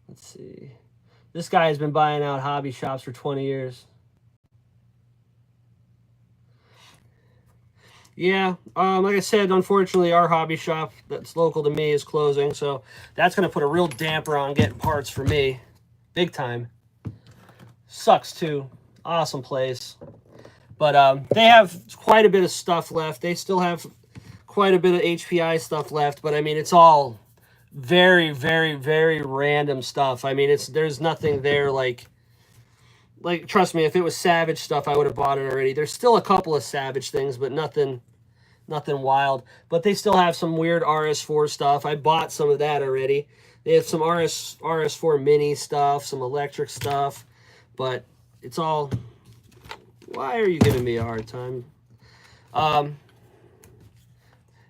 Let's see. This guy has been buying out hobby shops for 20 years. Yeah, like I said, unfortunately, our hobby shop that's local to me is closing, so that's going to put a real damper on getting parts for me. Big time. Sucks, too. Awesome place. But they have quite a bit of stuff left. They still have quite a bit of HPI stuff left, but I mean, it's all very, very, very random stuff. I mean, there's nothing there like trust me, if it was Savage stuff, I would have bought it already. There's still a couple of Savage things, but nothing wild. But they still have some weird RS4 stuff. I bought some of that already. They have some RS4 mini stuff, some electric stuff, but it's all. Why are you giving me a hard time?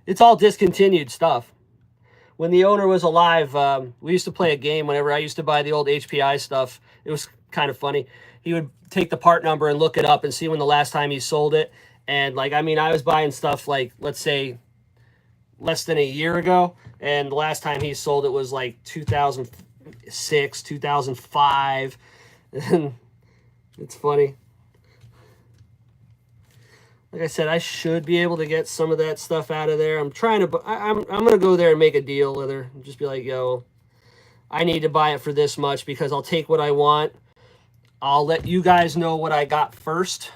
It's all discontinued stuff. When the owner was alive, we used to play a game whenever I used to buy the old HPI stuff. It was kind of funny. He would take the part number and look it up and see when the last time he sold it. And like, I mean, I was buying stuff like, let's say, less than a year ago. And the last time he sold it was like 2006, 2005. And it's funny. Like I said, I should be able to get some of that stuff out of there. I'm gonna go there and make a deal with her. Just be like, yo, I need to buy it for this much because I'll take what I want. I'll let you guys know what I got first,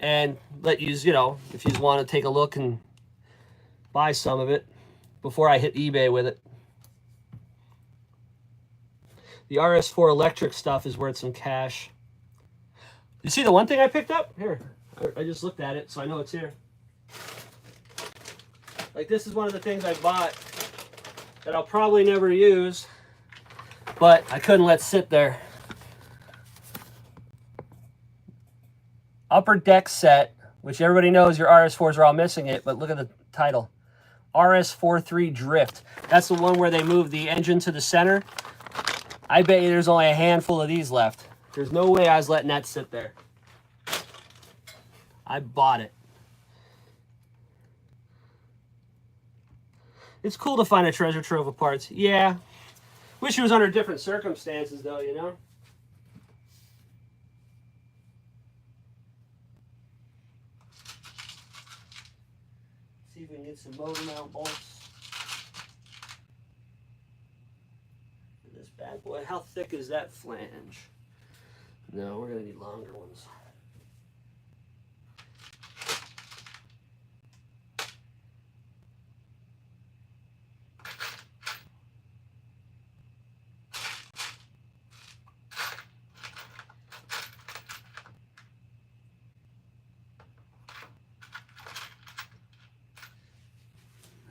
and let you, if you want to take a look and buy some of it before I hit eBay with it. The RS4 electric stuff is worth some cash. You see the one thing I picked up? Here. I just looked at it, so I know it's here. Like, this is one of the things I bought that I'll probably never use, but I couldn't let sit there. Upper deck set, which everybody knows your RS4s are all missing it, but look at the title. RS43 Drift. That's the one where they move the engine to the center. I bet you there's only a handful of these left. There's no way I was letting that sit there. I bought it. It's cool to find a treasure trove of parts. Yeah. Wish it was under different circumstances, though, you know? See if we can get some motor mount bolts for this bad boy. How thick is that flange? No, we're going to need longer ones.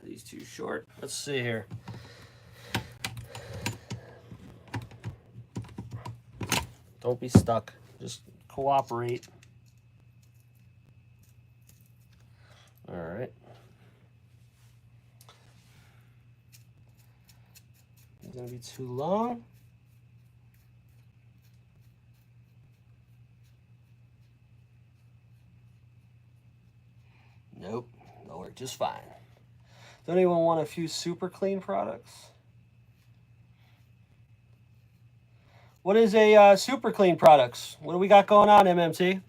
These too short. Let's see here. Don't be stuck. Just cooperate. All right. It's gonna be too long. Nope. They'll work just fine. Does anyone want a few super clean products? What is a super clean products? What do we got going on, MMT?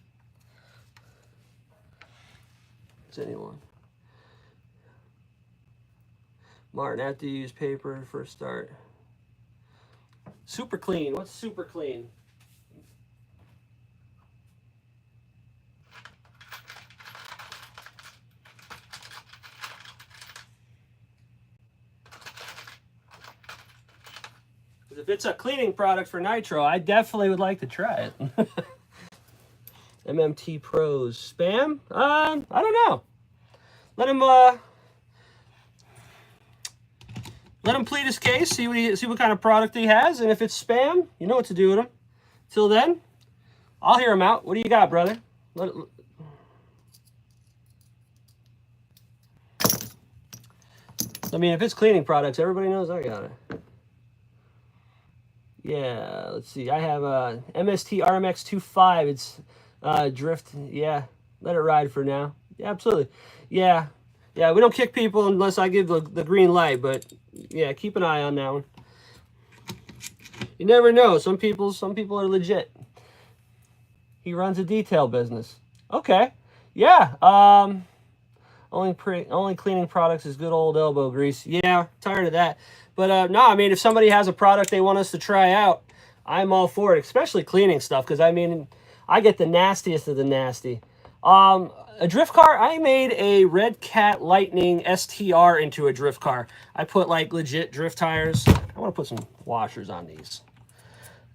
Does anyone? Martin, after you use paper for a start. Super clean. What's super clean? If it's a cleaning product for nitro, I definitely would like to try it. MMT Pros. Spam? I don't know. Let him plead his case, see what kind of product he has, and if it's spam, you know what to do with him. Till then, I'll hear him out. What do you got, brother? I mean, if it's cleaning products, everybody knows I got it. Yeah, let's see. I have a MST RMX 25. It's drift. Yeah, let it ride for now. Yeah, absolutely. Yeah, yeah. We don't kick people unless I give the green light. But yeah, keep an eye on that one. You never know. Some people are legit. He runs a detail business. Okay. Yeah. Only cleaning products is good old elbow grease. Yeah, tired of that. But no, I mean, if somebody has a product they want us to try out, I'm all for it, especially cleaning stuff, because I mean, I get the nastiest of the nasty. A drift car, I made a Red Cat Lightning STR into a drift car. I put like legit drift tires. I want to put some washers on these.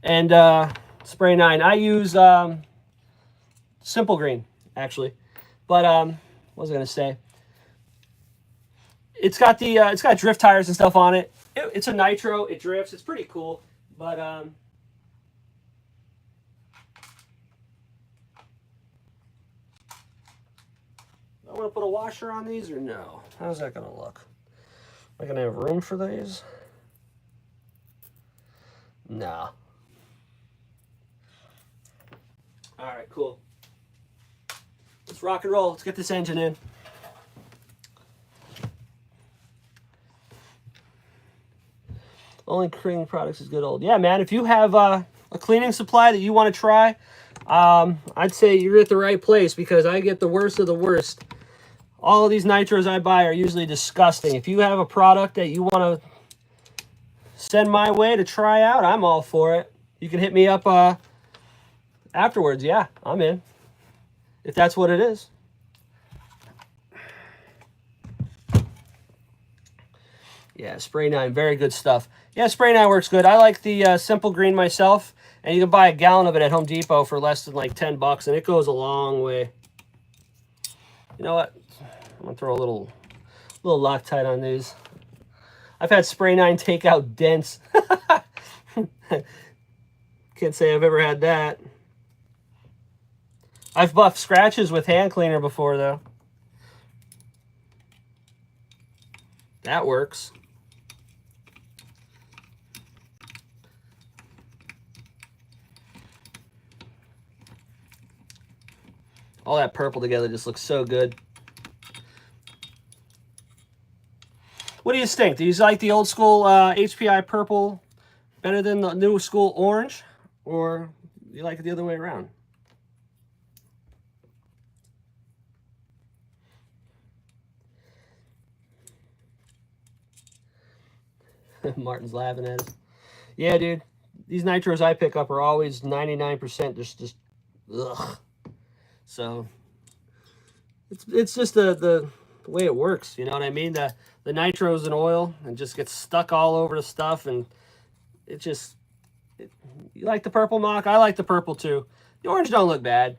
And Spray 9. I use Simple Green, actually. But what was I going to say? It's got drift tires and stuff on it. It's a nitro. It drifts. It's pretty cool. But I want to put a washer on these or no? How's that gonna look? Am I gonna have room for these? No. All right, cool. Let's rock and roll. Let's get this engine in. Only cleaning products is good old. Yeah, man. If you have a cleaning supply that you want to try, I'd say you're at the right place because I get the worst of the worst. All of these nitros I buy are usually disgusting. If you have a product that you want to send my way to try out, I'm all for it. You can hit me up afterwards. Yeah, I'm in. If that's what it is. Yeah, Spray 9, very good stuff. Yeah, Spray 9 works good. I like the Simple Green myself, and you can buy a gallon of it at Home Depot for less than like $10, and it goes a long way. You know what? I'm gonna throw a little Loctite on these. I've had Spray 9 take out dents. Can't say I've ever had that. I've buffed scratches with hand cleaner before, though. That works. All that purple together just looks so good. What do you think? Do you like the old school HPI purple better than the new school orange? Or you like it the other way around? Martin's laughing at us. Yeah, dude. These nitros I pick up are always 99% just ugh. So it's just the way it works, you know what I mean? The nitros and oil and just gets stuck all over the stuff, and it just you like the purple, Mock? I like the purple too. The orange don't look bad.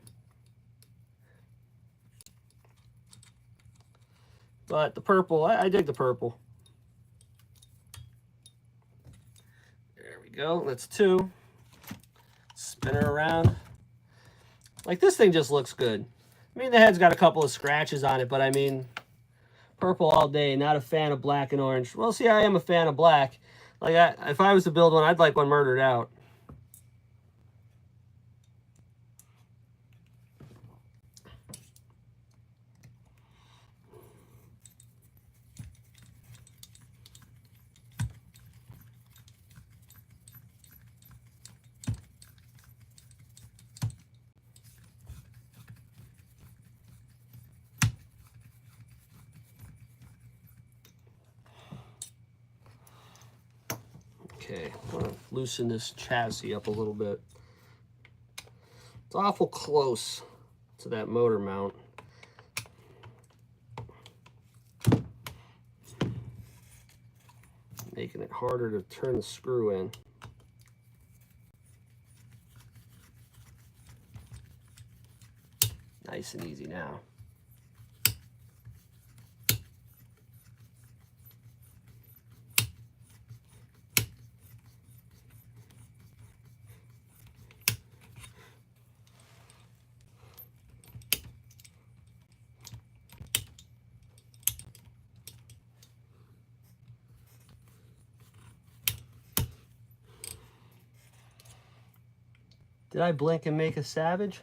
But the purple, I dig the purple. There we go. That's two. Spin her around. Like, this thing just looks good. I mean, the head's got a couple of scratches on it, but I mean, purple all day. Not a fan of black and orange. Well, see, I am a fan of black. Like, if I was to build one, I'd like one murdered out. Okay, I'm gonna loosen this chassis up a little bit. It's awful close to that motor mount. Making it harder to turn the screw in. Nice and easy now. Did I blink and make a Savage?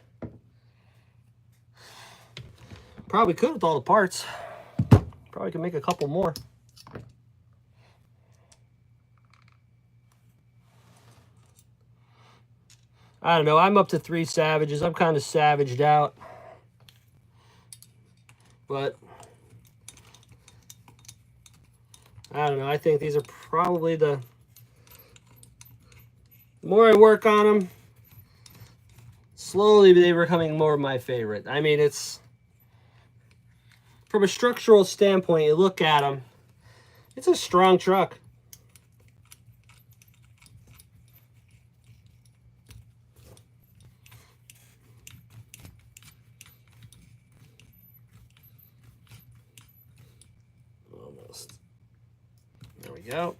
Probably could with all the parts. Probably could make a couple more. I don't know. I'm up to 3 Savages. I'm kind of savaged out. But I don't know. I think these are probably the more I work on them, slowly they're becoming more of my favorite. I mean, it's from a structural standpoint, you look at them, it's a strong truck. Almost. There we go.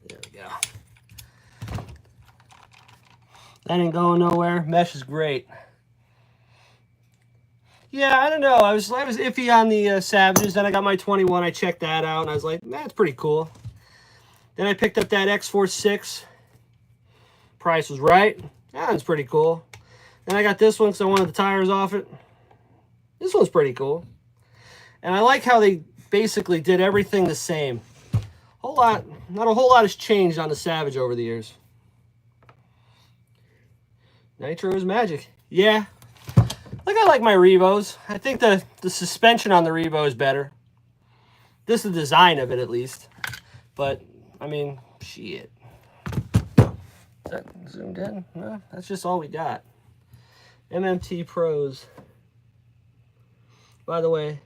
There we go. That ain't going nowhere. Mesh is great. Yeah, I don't know. I was iffy on the Savages. Then I got my 21. I checked that out, and I was like, that's pretty cool. Then I picked up that X46. Price was right. That one's pretty cool. Then I got this one because I wanted the tires off it. This one's pretty cool. And I like how they basically did everything the same. Not a whole lot has changed on the Savage over the years. Nitro is magic. Yeah. Like, I like my Revos. I think the suspension on the Revo is better. This is the design of it, at least. But, I mean, shit. Is that zoomed in? No, that's just all we got. MMT Pros. By the way,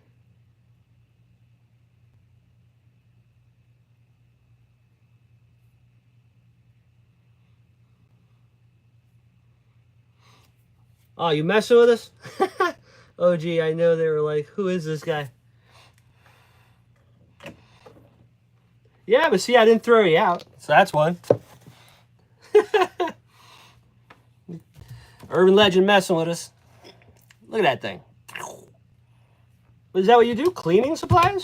oh, you messing with us? Oh, gee, I know they were like, who is this guy? Yeah, but see, I didn't throw you out, so that's one. Urban legend messing with us. Look at that thing. Is that what you do? Cleaning supplies?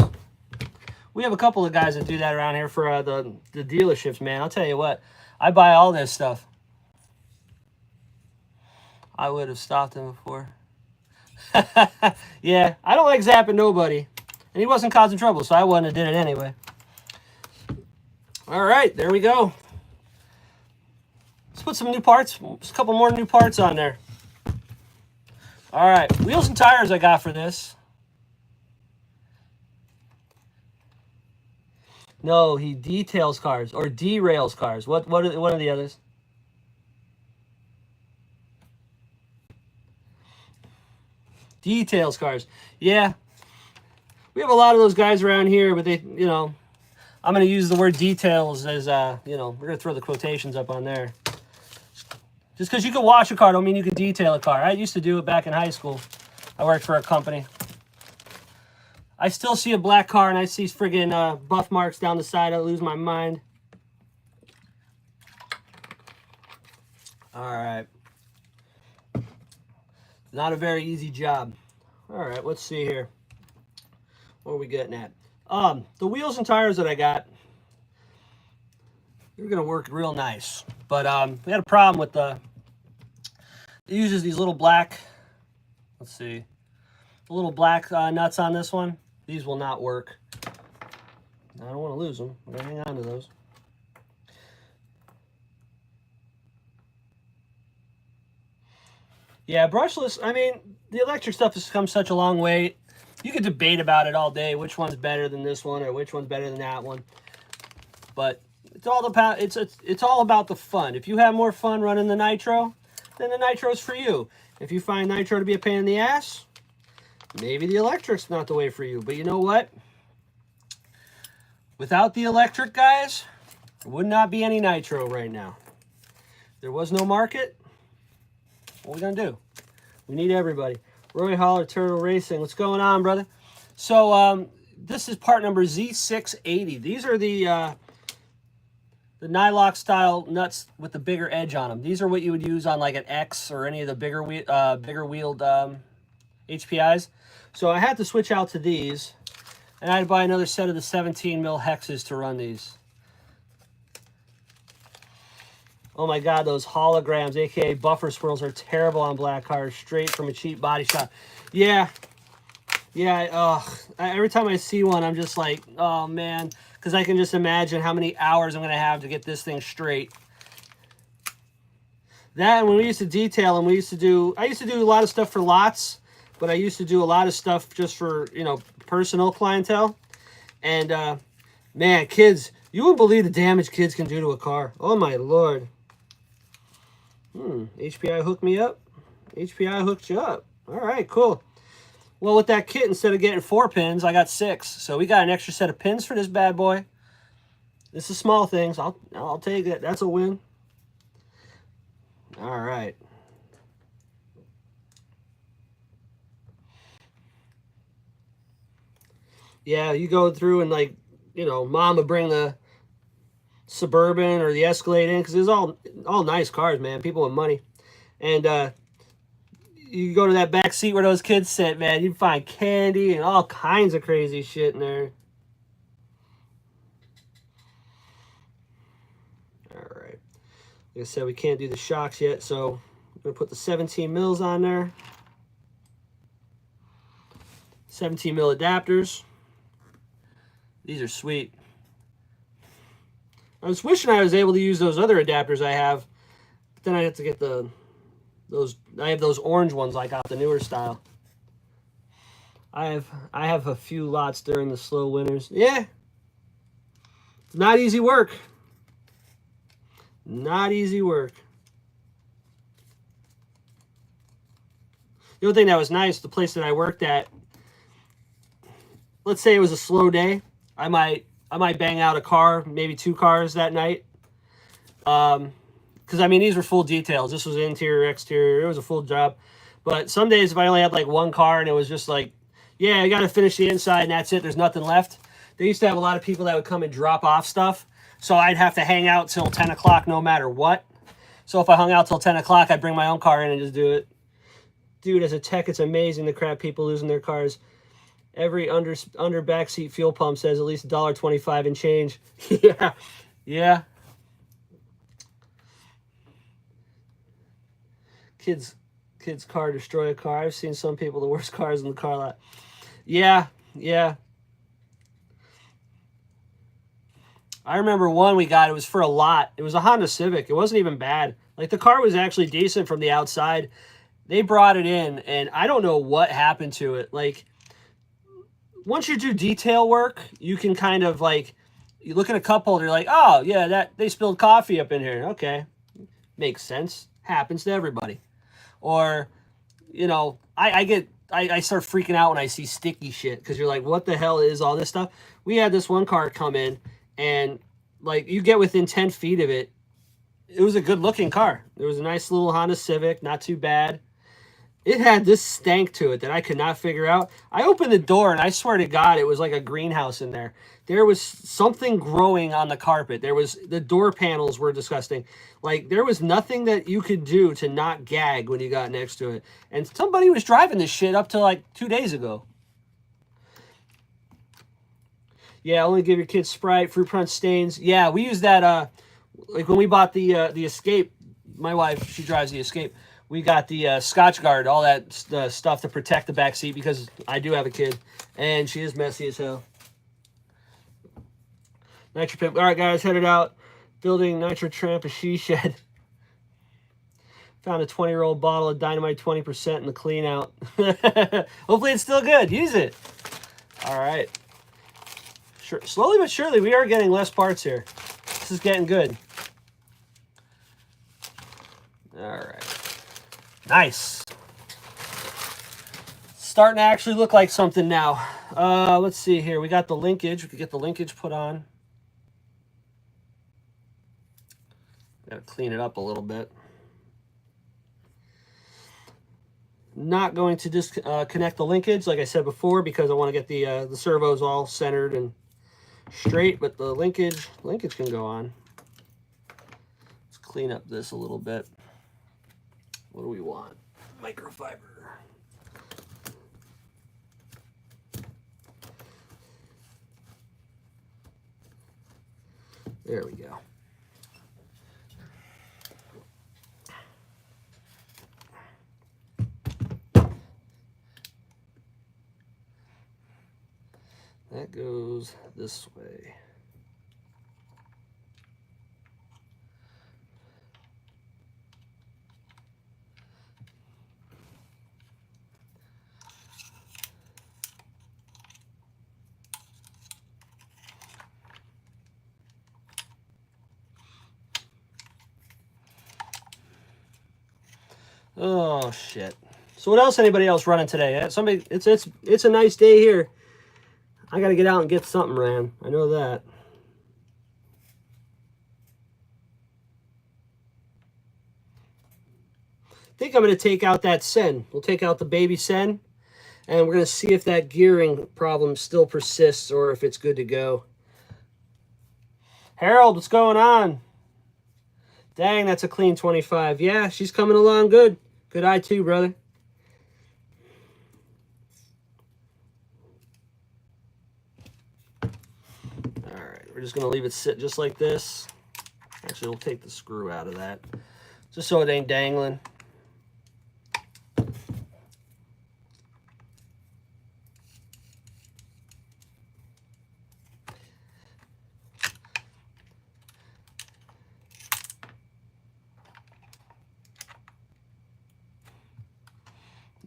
We have a couple of guys that do that around here for the dealerships, man. I'll tell you what. I buy all this stuff. I would have stopped him before. Yeah, I don't like zapping nobody. And he wasn't causing trouble, so I wouldn't have did it anyway. All right, there we go. Let's put some new parts, just a couple more new parts on there. All right, wheels and tires I got for this. No, he details cars or derails cars. What are the others? Details cars. Yeah. We have a lot of those guys around here, but they, you know, I'm going to use the word details as, you know, we're going to throw the quotations up on there. Just because you can wash a car don't mean you can detail a car. I used to do it back in high school. I worked for a company. I still see a black car and I see friggin' buff marks down the side. I lose my mind. All right. Not a very easy job. All right, let's see here. What are we getting at? The wheels and tires that I got, they're gonna work real nice. But we had a problem with it uses these little black, let's see, the little black nuts on this one. These will not work. I don't want to lose them. I'm gonna hang on to those. Yeah, brushless, I mean, the electric stuff has come such a long way. You could debate about it all day, which one's better than this one or which one's better than that one. But it's all about the fun. If you have more fun running the nitro, then the nitro's for you. If you find nitro to be a pain in the ass, maybe the electric's not the way for you. But you know what? Without the electric, guys, there would not be any nitro right now. There was no market. What are we going to do? We need everybody. Roy Holler, Turtle Racing. What's going on, brother? So, this is part number Z680. These are the Nylock style nuts with the bigger edge on them. These are what you would use on like an X or any of the bigger wheeled HPIs. So I had to switch out to these, and I had to buy another set of the 17 mil hexes to run these. Oh my God, those holograms, aka buffer swirls, are terrible on black cars, straight from a cheap body shop. Yeah, every time I see one, I'm just like, oh man, because I can just imagine how many hours I'm going to have to get this thing straight. That, and when we used to detail them, I used to do a lot of stuff for lots, but I used to do a lot of stuff just for, you know, personal clientele. And, man, kids, you wouldn't believe the damage kids can do to a car. Oh my Lord. HPI hooked me up. HPI hooked you up. All right, cool. Well, with that kit, instead of getting 4 pins, I got 6. So we got an extra set of pins for this bad boy. This is small things. I'll take it. That's a win. All right. Yeah, you go through and, like, you know, Mom would bring the Suburban or the Escalade in, because it's all nice cars, man. People with money. And you go to that back seat where those kids sit, man, you'd find candy and all kinds of crazy shit in there. All right. Like I said, we can't do the shocks yet, so I'm going to put the 17 mils on there. 17 mil adapters. These are sweet. I was wishing I was able to use those other adapters I have, but then I have to get I have those orange ones I got, the newer style. I have a few lots during the slow winters. Yeah. It's not easy work. Not easy work. The only thing that was nice, the place that I worked at, let's say it was a slow day, I might bang out a car, maybe 2 cars that night. Because, I mean, these were full details. This was interior, exterior. It was a full job. But some days, if I only had, like, 1 car and it was just like, yeah, I got to finish the inside and that's it. There's nothing left. They used to have a lot of people that would come and drop off stuff. So I'd have to hang out till 10 o'clock no matter what. So if I hung out till 10 o'clock, I'd bring my own car in and just do it. Dude, as a tech, it's amazing the crap people losing their cars. Every under backseat fuel pump says at least $1.25 and change. Yeah. Kids car destroy a car. I've seen some people, the worst cars in the car lot. Yeah. I remember one we got, it was for a lot. It was a Honda Civic. It wasn't even bad. Like, the car was actually decent from the outside. They brought it in, and I don't know what happened to it. Like, once you do detail work, you can kind of, like, you look at a cup holder, you're like, oh, yeah, they spilled coffee up in here. Okay. Makes sense. Happens to everybody. Or, you know, I start freaking out when I see sticky shit, because you're like, what the hell is all this stuff? We had this one car come in, and, like, you get within 10 feet of it. It was a good-looking car. It was a nice little Honda Civic, not too bad. It had this stank to it that I could not figure out. I opened the door, and I swear to God, it was like a greenhouse in there. There was something growing on the carpet. The door panels were disgusting. Like, there was nothing that you could do to not gag when you got next to it. And somebody was driving this shit up to, like, 2 days ago. Yeah, only give your kids Sprite, fruit punch stains. Yeah, we use that, like, when we bought the Escape, my wife, she drives the Escape. We got the Scotch Guard, all that stuff to protect the back seat, because I do have a kid, and she is messy as hell. Nitro Pimp. All right, guys, headed out. Building Nitro Tramp, a she shed. Found a 20-year-old bottle of Dynamite 20% in the clean out. Hopefully it's still good. Use it. All right. Sure. Slowly but surely, we are getting less parts here. This is getting good. All right. Nice. Starting to actually look like something now. Let's see here. We got the linkage. We could get the linkage put on. Got to clean it up a little bit. not going to disconnect the linkage, like I said before, because I want to get the servos all centered and straight, but the linkage can go on. Let's clean up this a little bit. What do we want? Microfiber. There we go. That goes this way. Oh shit. So what else anybody else running today? It's a nice day here. I got to get out and get something ran. I know that. I think I'm going to take out that Sen. We'll take out the baby Sen, and we're going to see if that gearing problem still persists or if it's good to go. Harold, what's going on? Dang, that's a clean 25. Yeah, she's coming along good. Good eye too, brother. Alright, we're just going to leave it sit just like this. Actually, we'll take the screw out of that, just so it ain't dangling.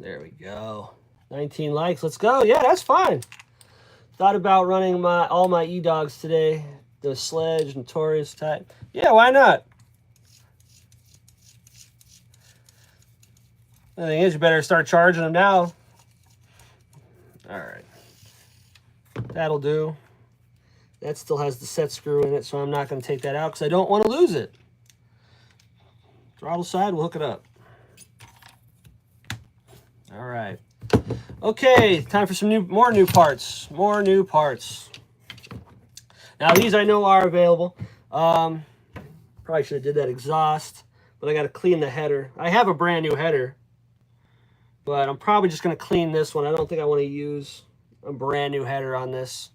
There we go. 19 likes. Let's go. Yeah, that's fine. Thought about running all my E-Dogs today. The Sledge, Notorious type. Yeah, why not? The thing is, you better start charging them now. All right. That'll do. That still has the set screw in it, so I'm not going to take that out because I don't want to lose it. Throttle side, we'll hook it up. All right. Okay, time for some more new parts. More new parts. Now these I know are available. Probably should have did that exhaust, but I got to clean the header. I have a brand new header, but I'm probably just going to clean this one. I don't think I want to use a brand new header on this.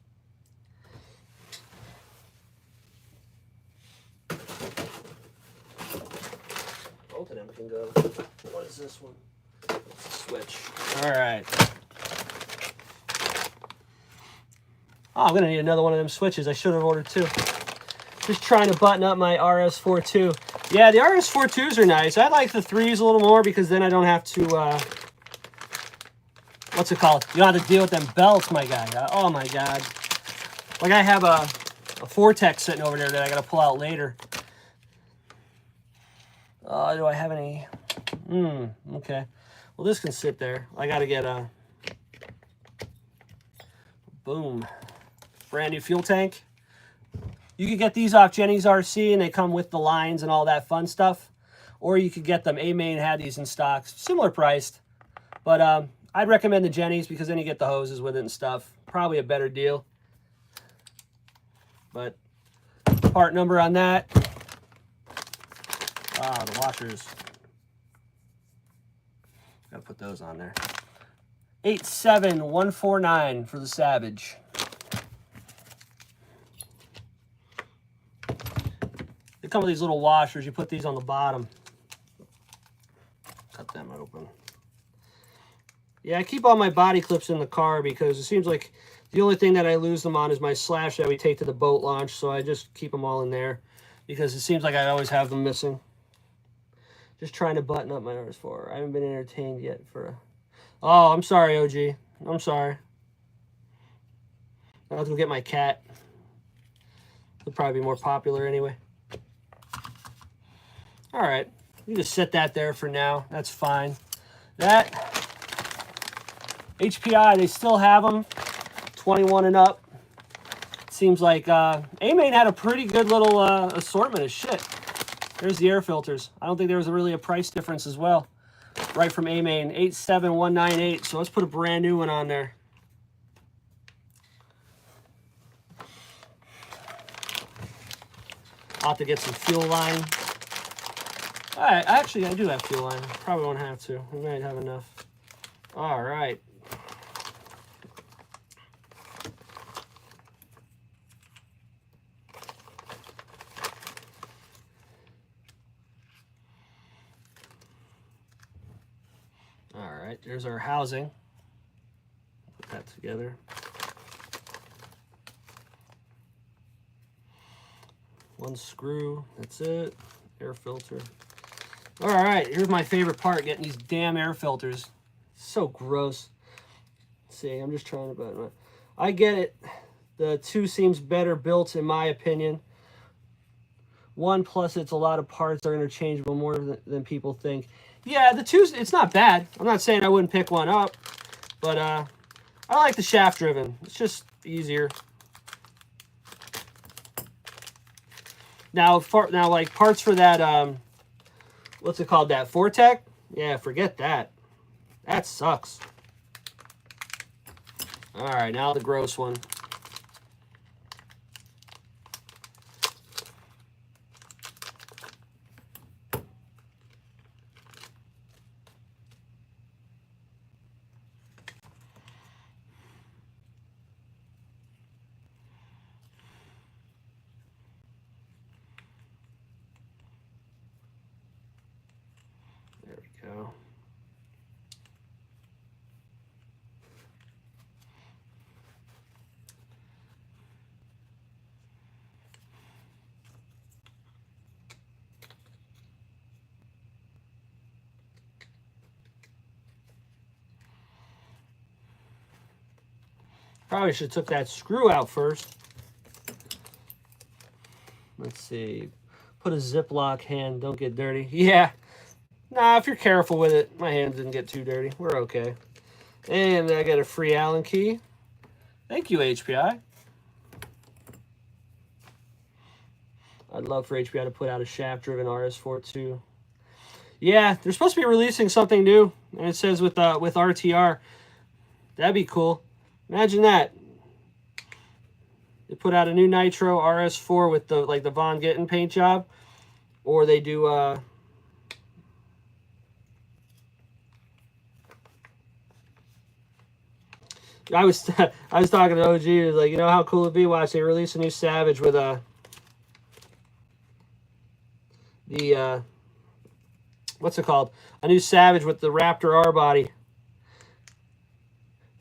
Both of them can go. What is this one? Switch. All right. Oh, I'm going to need another one of them switches. I should have ordered two. Just trying to button up my RS42. Yeah, the RS42s are nice. I like the 3s a little more because then I don't have to, what's it called? You don't have to deal with them belts, my guy. Oh, my God. Like I have a Vortex sitting over there that I got to pull out later. Do I have any? Okay. Well, this can sit there. I got to get a boom. Brand new fuel tank. You could get these off Jenny's RC and they come with the lines and all that fun stuff. Or you could get them. A-Main had these in stock. Similar priced. But I'd recommend the Jenny's because then you get the hoses with it and stuff. Probably a better deal. But part number on that. Ah, the washers. Gotta put those on there. 87149 for the Savage. They come with these little washers. You put these on the bottom. Cut them open. Yeah, I keep all my body clips in the car because it seems like the only thing that I lose them on is my slash that we take to the boat launch. So I just keep them all in there because it seems like I always have them missing. Just trying to button up my RS4. I haven't been entertained yet for a... Oh, I'm sorry, OG. I'm sorry. I'll have to go get my cat. It'll probably be more popular anyway. All right. You just set that there for now. That's fine. That... HPI, they still have them. 21 and up. Seems like A-Main had a pretty good little assortment of shit. There's the air filters. I don't think there was really a price difference as well. right from A-Main, 87198. So let's put a brand new one on there. I'll have to get some fuel line. All right, actually, I do have fuel line. Probably won't have to. We might have enough. All right. All right, there's our housing. Put that together. One screw, that's it. Air filter. All right, here's my favorite part, getting these damn air filters. So gross. Let's see, I'm just trying to, I get it. The 2 seems better built in my opinion. 1 plus it's a lot of parts are interchangeable more than people think. Yeah, the 2, it's not bad. I'm not saying I wouldn't pick one up, but I like the shaft driven. It's just easier. Now, like parts for that, what's it called? That Fortec? Yeah, forget that. That sucks. All right, now the gross one. There we go. Probably should have took that screw out first. Let's see. Put a Ziploc hand. Don't get dirty. Yeah. Nah, if you're careful with it, my hands didn't get too dirty. We're okay. And I got a free Allen key. Thank you, HPI. I'd love for HPI to put out a shaft-driven RS4 too. Yeah, they're supposed to be releasing something new, and it says with RTR. That'd be cool. Imagine that. They put out a new Nitro RS4 with the the Von Gittin paint job, or they do I was talking to OG. It was like, you know how cool it'd be watch they release a new Savage with what's it called? A new Savage with the Raptor R body.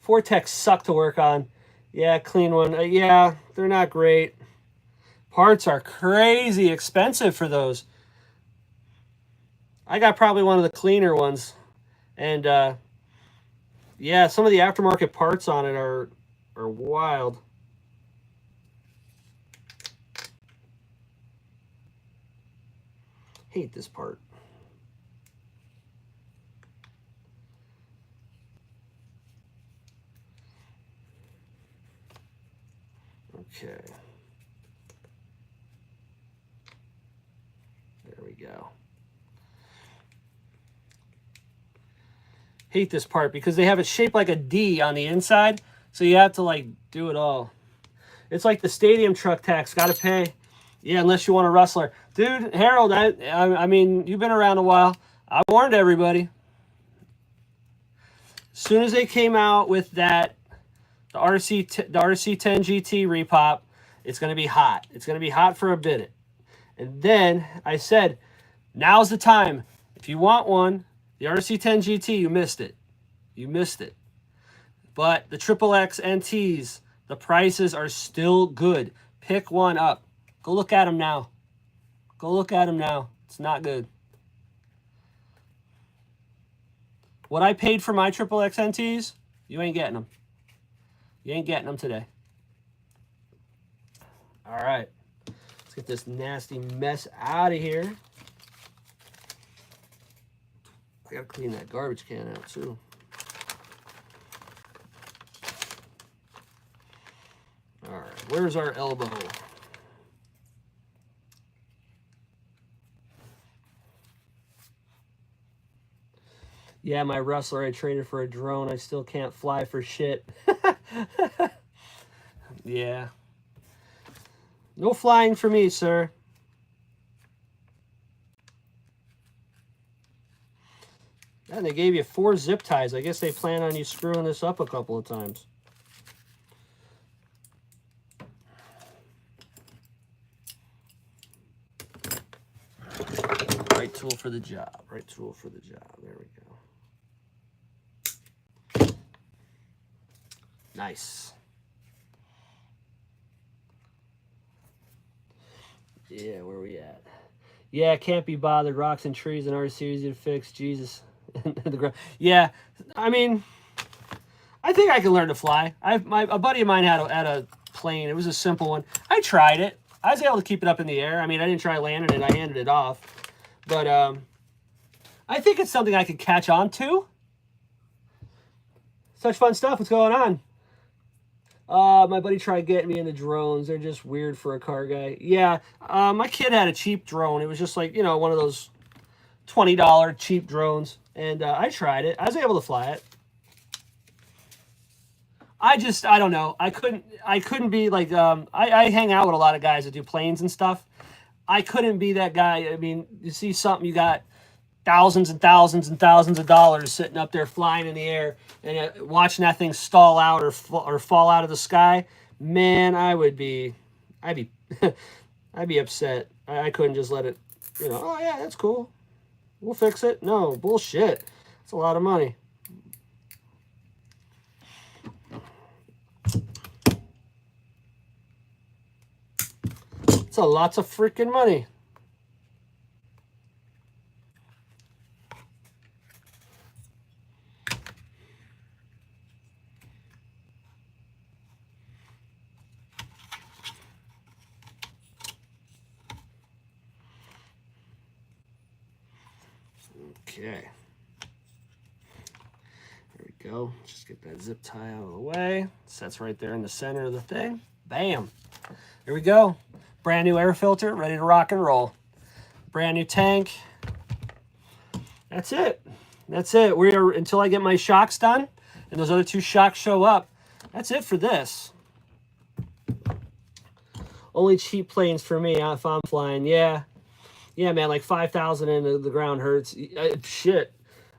Vortex suck to work on. Yeah, clean one. Yeah, they're not great. Parts are crazy expensive for those. I got probably one of the cleaner ones. And yeah, some of the aftermarket parts on it are wild. Hate this part. Okay. There we go. Hate this part because they have it shaped like a D on the inside, so you have to like do it all. It's like the stadium truck tax, gotta pay. Yeah, unless you want a Rustler. Dude, Harold, I mean, you've been around a while. I warned everybody. As soon as they came out with that, the RC10 GT repop, it's going to be hot. It's going to be hot for a bit. And then I said, now's the time. If you want one, the RC10 GT, you missed it. You missed it. But the XXX NTs, the prices are still good. Pick one up. Go look at them now. Go look at them now. It's not good. What I paid for my XXX NTs, you ain't getting them. You ain't getting them today. All right. Let's get this nasty mess out of here. I gotta clean that garbage can out too. All right, where's our elbow? Yeah, my wrestler I traded for a drone. I still can't fly for shit. Yeah. No flying for me, sir. And they gave you 4 zip ties. I guess they plan on you screwing this up a couple of times. Right tool for the job. Right tool for the job. There we go. Nice. Yeah, where are we at? Yeah, can't be bothered. Rocks and trees in our series to fix. Jesus. Yeah, I mean, I think I can learn to fly. A buddy of mine had a plane. It was a simple one. I tried it. I was able to keep it up in the air. I mean, I didn't try landing it. I handed it off. But I think it's something I could catch on to. Such fun stuff. What's going on? My buddy tried getting me into drones. They're just weird for a car guy. Yeah, my kid had a cheap drone. It was just like, you know, one of those $20 cheap drones. And I tried it. I was able to fly it. I don't know. I couldn't be like, I hang out with a lot of guys that do planes and stuff. I couldn't be that guy. I mean, you see something, you got thousands and thousands and thousands of dollars sitting up there flying in the air, and watching that thing stall out or fall out of the sky. Man, I'd be I'd be upset. I couldn't just let it, you know, oh yeah, that's cool, we'll fix it. No, bullshit. It's a lot of money. It's a lots of freaking money. Okay. There we go. Just get that zip tie out of the way. Sets right there in the center of the thing. Bam. There we go. Brand new air filter, ready to rock and roll. Brand new tank. That's it. That's it. We're until I get my shocks done and those other 2 shocks show up. That's it for this. Only cheap planes for me if I'm flying. Yeah. Yeah, man, like 5,000 into the ground hurts. Shit.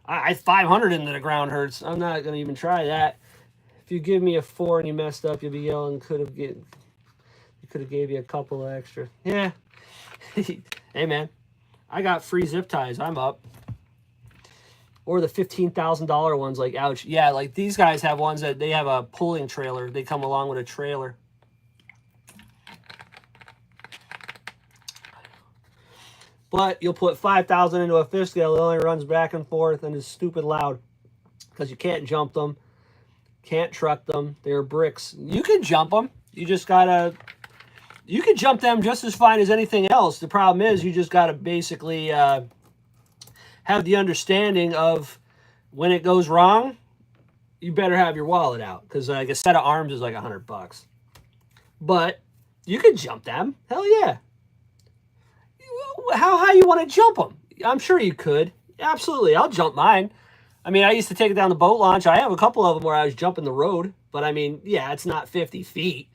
I 500 into the ground hurts. I'm not going to even try that. If you give me a 4 and you messed up, you'll be yelling, could have gave you a couple extra. Yeah. Hey, man, I got free zip ties. I'm up. Or the $15,000 ones, like, ouch. Yeah, like these guys have ones that they have a pulling trailer. They come along with a trailer. But you'll put 5,000 into a 5th scale. It only runs back and forth and is stupid loud because you can't jump them, can't truck them. They're bricks. You can jump them. You just gotta. You can jump them just as fine as anything else. The problem is you just gotta basically have the understanding of when it goes wrong. You better have your wallet out because like a set of arms is like $100. But you can jump them. Hell yeah. How high you want to jump them? I'm sure you could. Absolutely. I'll jump mine. I mean, I used to take it down the boat launch. I have a couple of them where I was jumping the road. But I mean, yeah, it's not 50 feet.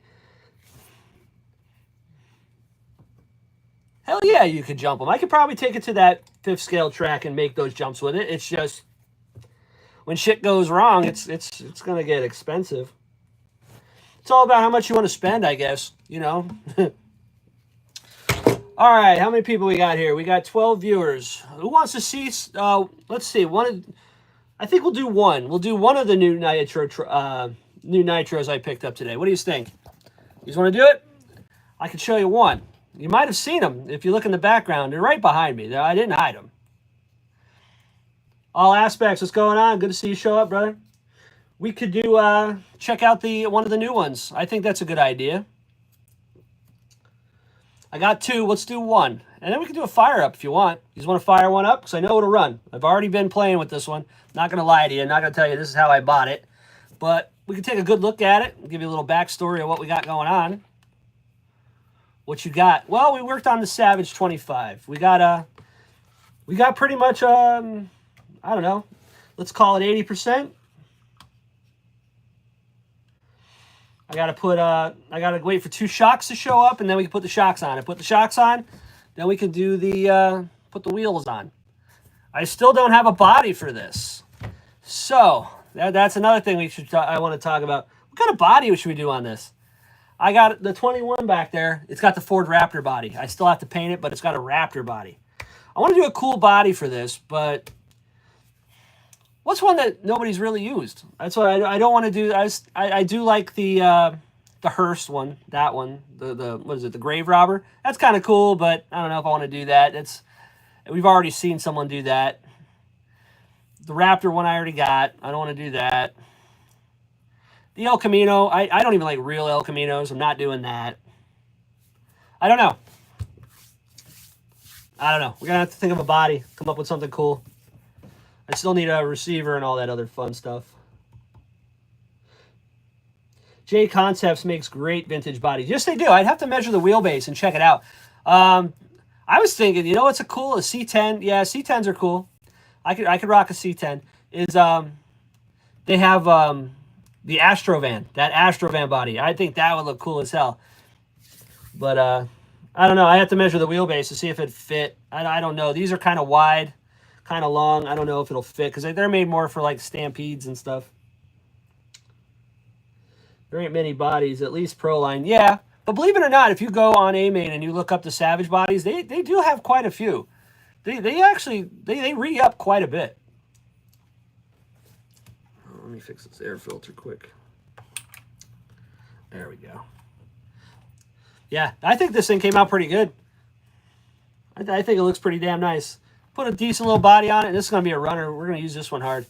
Hell yeah, you could jump them. I could probably take it to that 5th scale track and make those jumps with it. It's just, when shit goes wrong, it's going to get expensive. It's all about how much you want to spend, I guess. You know? All right, how many people we got here? We got 12 viewers. Who wants to see? Let's see. I think we'll do one. We'll do one of the new nitros I picked up today. What do you think? You just want to do it? I can show you one. You might have seen them if you look in the background. They're right behind me. I didn't hide them. All aspects. What's going on? Good to see you show up, brother. We could do check out one of the new ones. I think that's a good idea. I got 2. Let's do 1. And then we can do a fire up if you want. You just want to fire one up? Because I know it'll run. I've already been playing with this one. Not going to lie to you. Not going to tell you this is how I bought it. But we can take a good look at it and give you a little backstory of what we got going on. What you got? Well, we worked on the Savage 25. We got pretty much, I don't know. Let's call it 80%. I gotta wait for 2 shocks to show up, and then we can put the shocks on. I put the shocks on, then we can do put the wheels on. I still don't have a body for this, so that's another thing I want to talk about. What kind of body should we do on this? I got the 21 back there. It's got the Ford Raptor body. I still have to paint it, but it's got a Raptor body. I want to do a cool body for this, but what's one that nobody's really used? That's what I don't want to do. I do like the hearse one, that one, the what is it, the grave robber? That's kind of cool, but I don't know if I want to do that. We've already seen someone do that. The Raptor one I already got. I don't want to do that. The El Camino, I don't even like real El Caminos. I'm not doing that. I don't know. We're going to have to think of a body, come up with something cool. I still need a receiver and all that other fun stuff. J Concepts makes great vintage bodies. Yes, they do. I'd have to measure the wheelbase and check it out. I was thinking, you know what's a C10? Yeah, C10s are cool. I could rock a C10. They have the Astrovan, that Astrovan body. I think that would look cool as hell. But I don't know. I have to measure the wheelbase to see if it fit. I don't know. These are kind of wide, kind of long. I don't know if it'll fit because they're made more for like Stampedes and stuff. There ain't many bodies, at least Proline. Yeah, but believe it or not, if you go on A-Main and you look up the Savage bodies, they do have quite a few. They actually re-up quite a bit. Oh, let me fix this air filter quick. There we go. Yeah, I think this thing came out pretty good. I think it looks pretty damn nice. Put a decent little body on it, and this is going to be a runner. We're going to use this one hard.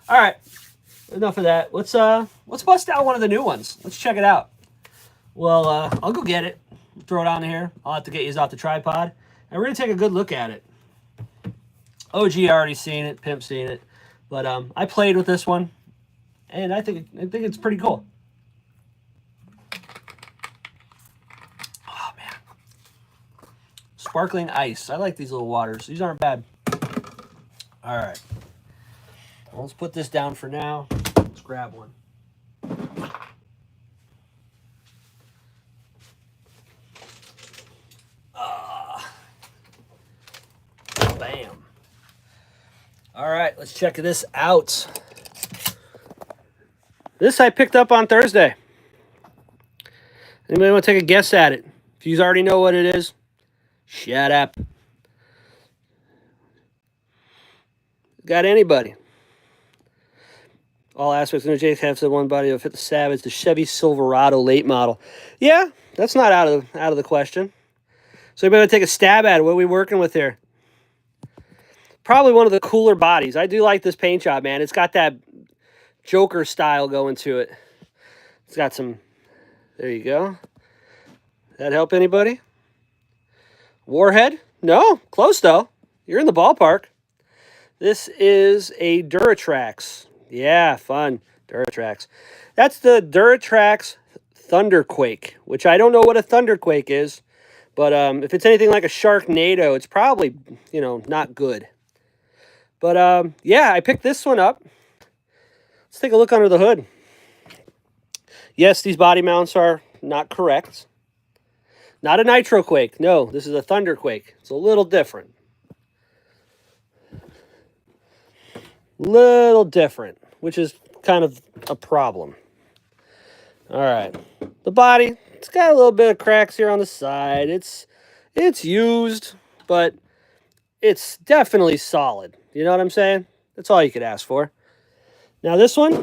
All right, enough of that. Let's bust out one of the new ones. Let's check it out. Well, I'll go get it. Throw it on here. I'll have to get you off the tripod, and we're going to take a good look at it. OG already seen it, Pimp seen it, but I played with this one, and I think it's pretty cool. Oh man, sparkling ice. I like these little waters. These aren't bad. All right, well, let's put this down for now. Let's grab one. Bam. All right, let's check this out. This I picked up on Thursday. Anybody want to take a guess at it? If you already know what it is, shut up. Got anybody? All aspects of the Jake have said one body will fit the Savage, the Chevy Silverado late model. Yeah, that's not out of the question. So you better take a stab at it. What are we working with here? Probably one of the cooler bodies. I do like this paint job, man. It's got that Joker style going to it. It's got some... There you go. That help anybody? Warhead? No. Close, though. You're in the ballpark. This is a Duratrax. Yeah, fun. Duratrax. That's the Duratrax Thunderquake, which I don't know what a Thunderquake is, but if it's anything like a Sharknado, it's probably, not good. But, yeah, I picked this one up. Let's take a look under the hood. Yes, these body mounts are not correct. Not a Nitroquake. No, this is a Thunderquake. It's a little different. Little different, which is kind of a problem. All right. The body, it's got a little bit of cracks here on the side. It's used, but it's definitely solid. You know what I'm saying? That's all you could ask for. Now this one,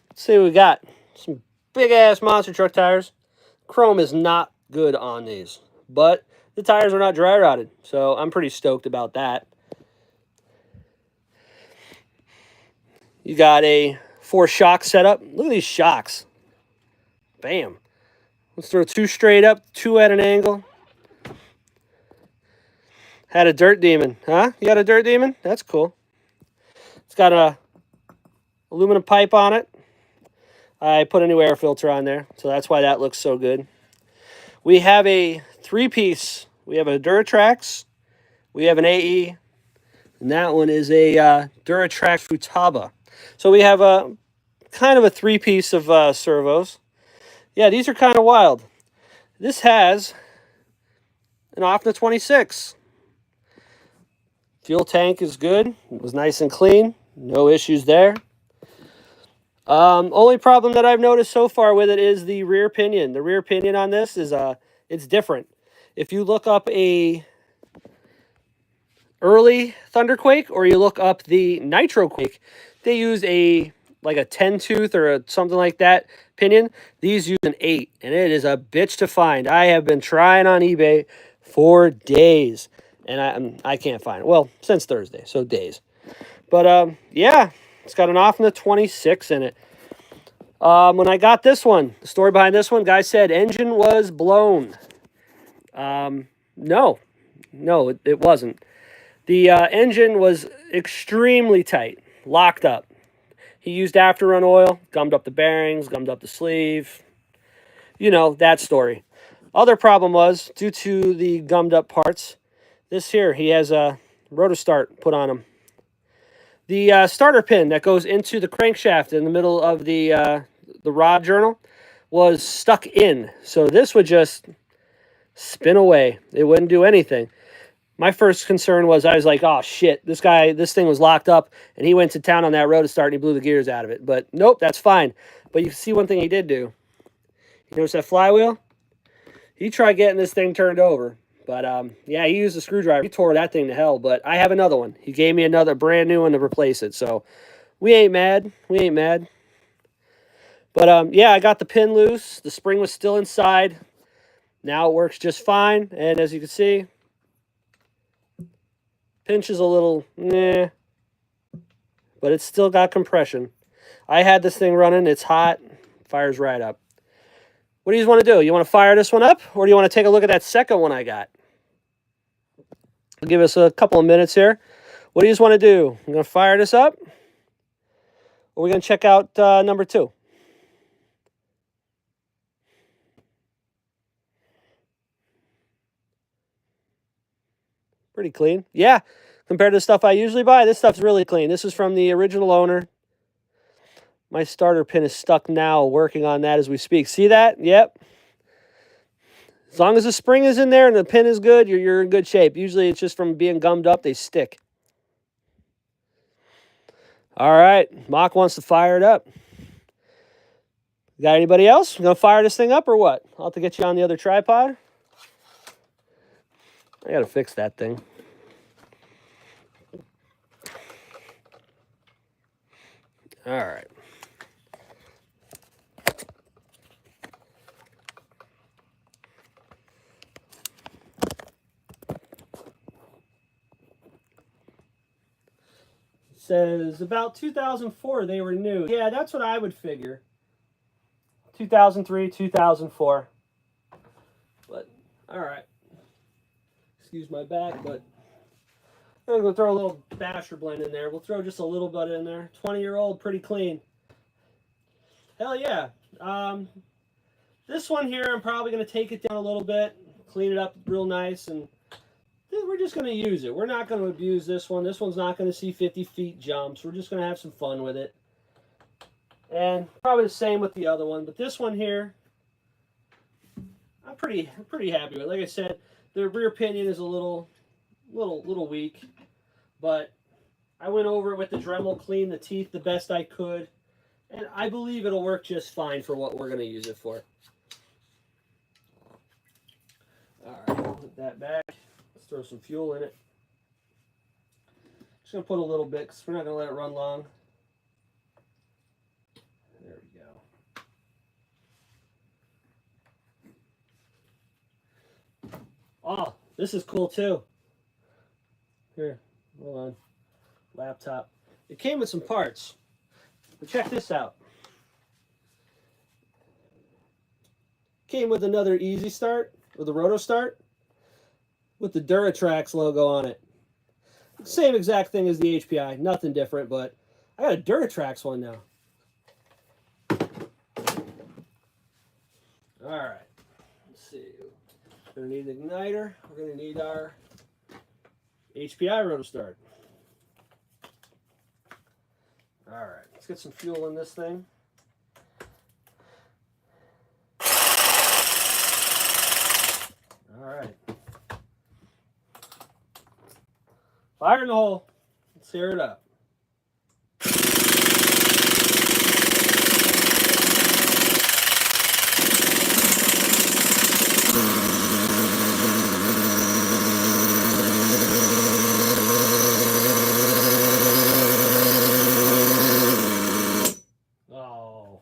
let's see what we got. Some big-ass monster truck tires. Chrome is not good on these, but the tires are not dry rotted, so I'm pretty stoked about that. You got a 4-shock setup. Look at these shocks. Bam. Let's throw 2 straight up, 2 at an angle. Had a Dirt Demon. Huh? You got a Dirt Demon? That's cool. It's got a aluminum pipe on it. I put a new air filter on there, so that's why that looks so good. We have a 3-piece. We have a Duratrax. We have an AE. And that one is a Duratrax Futaba. So we have a kind of a three-piece of servos. Yeah, these are kind of wild. This has an OFNA 26. Fuel tank is good. It was nice and clean. No issues there. Only problem that I've noticed so far with it is the rear pinion. The rear pinion on this is it's different. If you look up a early Thunderquake or you look up the Nitro Quake, they use a like a 10 tooth or something like that pinion. These use an 8, and it is a bitch to find. I have been trying on eBay for days, and I can't find it. Well, since Thursday, so days. But yeah, it's got an OFNA 26 in it. When I got this one, the story behind this one, guy said engine was blown. No, it wasn't. The engine was extremely tight, locked up. He used after-run oil, gummed up the bearings, gummed up the sleeve. You know, that story. Other problem was, due to the gummed up parts, this here, he has a rotostart put on him. The starter pin that goes into the crankshaft in the middle of the rod journal was stuck in. So this would just spin away. It wouldn't do anything. My first concern was, I was like, oh shit, this thing was locked up and he went to town on that rotostart and he blew the gears out of it. But nope, that's fine. But you can see one thing he did do. You notice that flywheel? He tried getting this thing turned over. But yeah, he used a screwdriver. He tore that thing to hell. But I have another one. He gave me another brand new one to replace it. So we ain't mad. We ain't mad. But yeah, I got the pin loose. The spring was still inside. Now it works just fine. And as you can see, pinch is a little meh, but it's still got compression. I had this thing running. It's hot. Fires right up. What do you want to do? You want to fire this one up, or do you want to take a look at that second one I got? I'll give us a couple of minutes here. What do you want to do? I'm going to fire this up, or we're going to check out number 2. Pretty clean. Yeah, compared to the stuff I usually buy, this stuff's really clean. This is from the original owner. My starter pin is stuck now, working on that as we speak. See that? Yep. As long as the spring is in there and the pin is good, you're in good shape. Usually it's just from being gummed up, they stick. All right, Mock wants to fire it up. Got anybody else? Gonna fire this thing up or what? I'll have to get you on the other tripod. I gotta fix that thing. All right. Says about 2004 they were new. Yeah, that's what I would figure. 2003, 2004. But all right. Excuse my back, but I'm gonna throw a little Basher blend in there. We'll throw just a little bit in there. 20-year-old, pretty clean. Hell yeah. This one here, I'm probably gonna take it down a little bit, clean it up real nice, and we're just going to use it. We're not going to abuse this one. This one's not going to see 50 feet jumps. We're just going to have some fun with it. And probably the same with the other one. But this one here, I'm pretty happy with. Like I said, the rear pinion is a little weak. But I went over it with the Dremel, cleaned the teeth the best I could. And I believe it'll work just fine for what we're going to use it for. All right, put that back. Throw some fuel in it. Just gonna put a little bit because we're not gonna let it run long. There we go. Oh, this is cool too. Here, hold on. Laptop. It came with some parts. But check this out. Came with another Easy Start with a Roto Start, with the Duratrax logo on it. Same exact thing as the HPI, nothing different, but I got a Duratrax one now. All right, let's see. We're gonna need an igniter. We're gonna need our HPI Rotostart. All right, let's get some fuel in this thing. All right. Fire in the hole. Let's hear it up. Oh.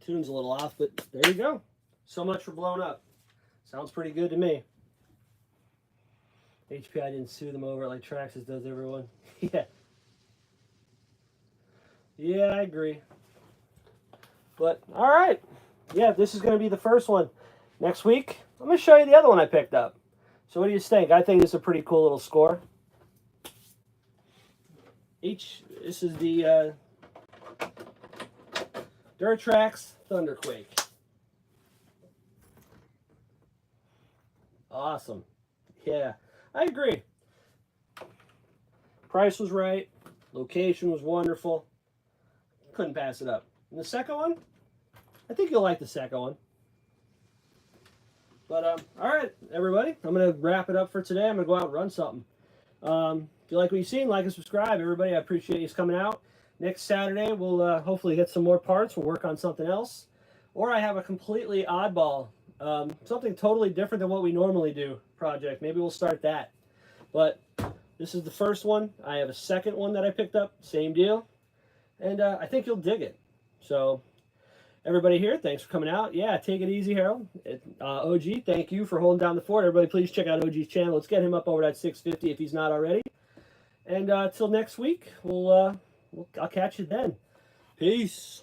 Tune's a little off, but there you go. So much for blown up. Sounds pretty good to me. HPI didn't sue them over it like Traxxas does everyone. Yeah. Yeah, I agree. But, all right. Yeah, this is going to be the first one. Next week, I'm going to show you the other one I picked up. So what do you think? I think this is a pretty cool little score. This is the Durtrax Thunderquake. Awesome. Yeah, I agree. Price was right. Location was wonderful. Couldn't pass it up. And the second one, I think you'll like the second one. But, all right, everybody. I'm going to wrap it up for today. I'm going to go out and run something. If you like what you've seen, like and subscribe. Everybody, I appreciate you coming out. Next Saturday, we'll hopefully get some more parts. We'll work on something else. Or I have a completely oddball, something totally different than what we normally do project. Maybe we'll start that. But this is the first one. I have a second one that I picked up. Same deal. And I think you'll dig it. So, everybody here, thanks for coming out. Yeah, take it easy, Harold. OG, thank you for holding down the fort. Everybody, please check out OG's channel. Let's get him up over that 650 if he's not already. And till next week, I'll catch you then. Peace.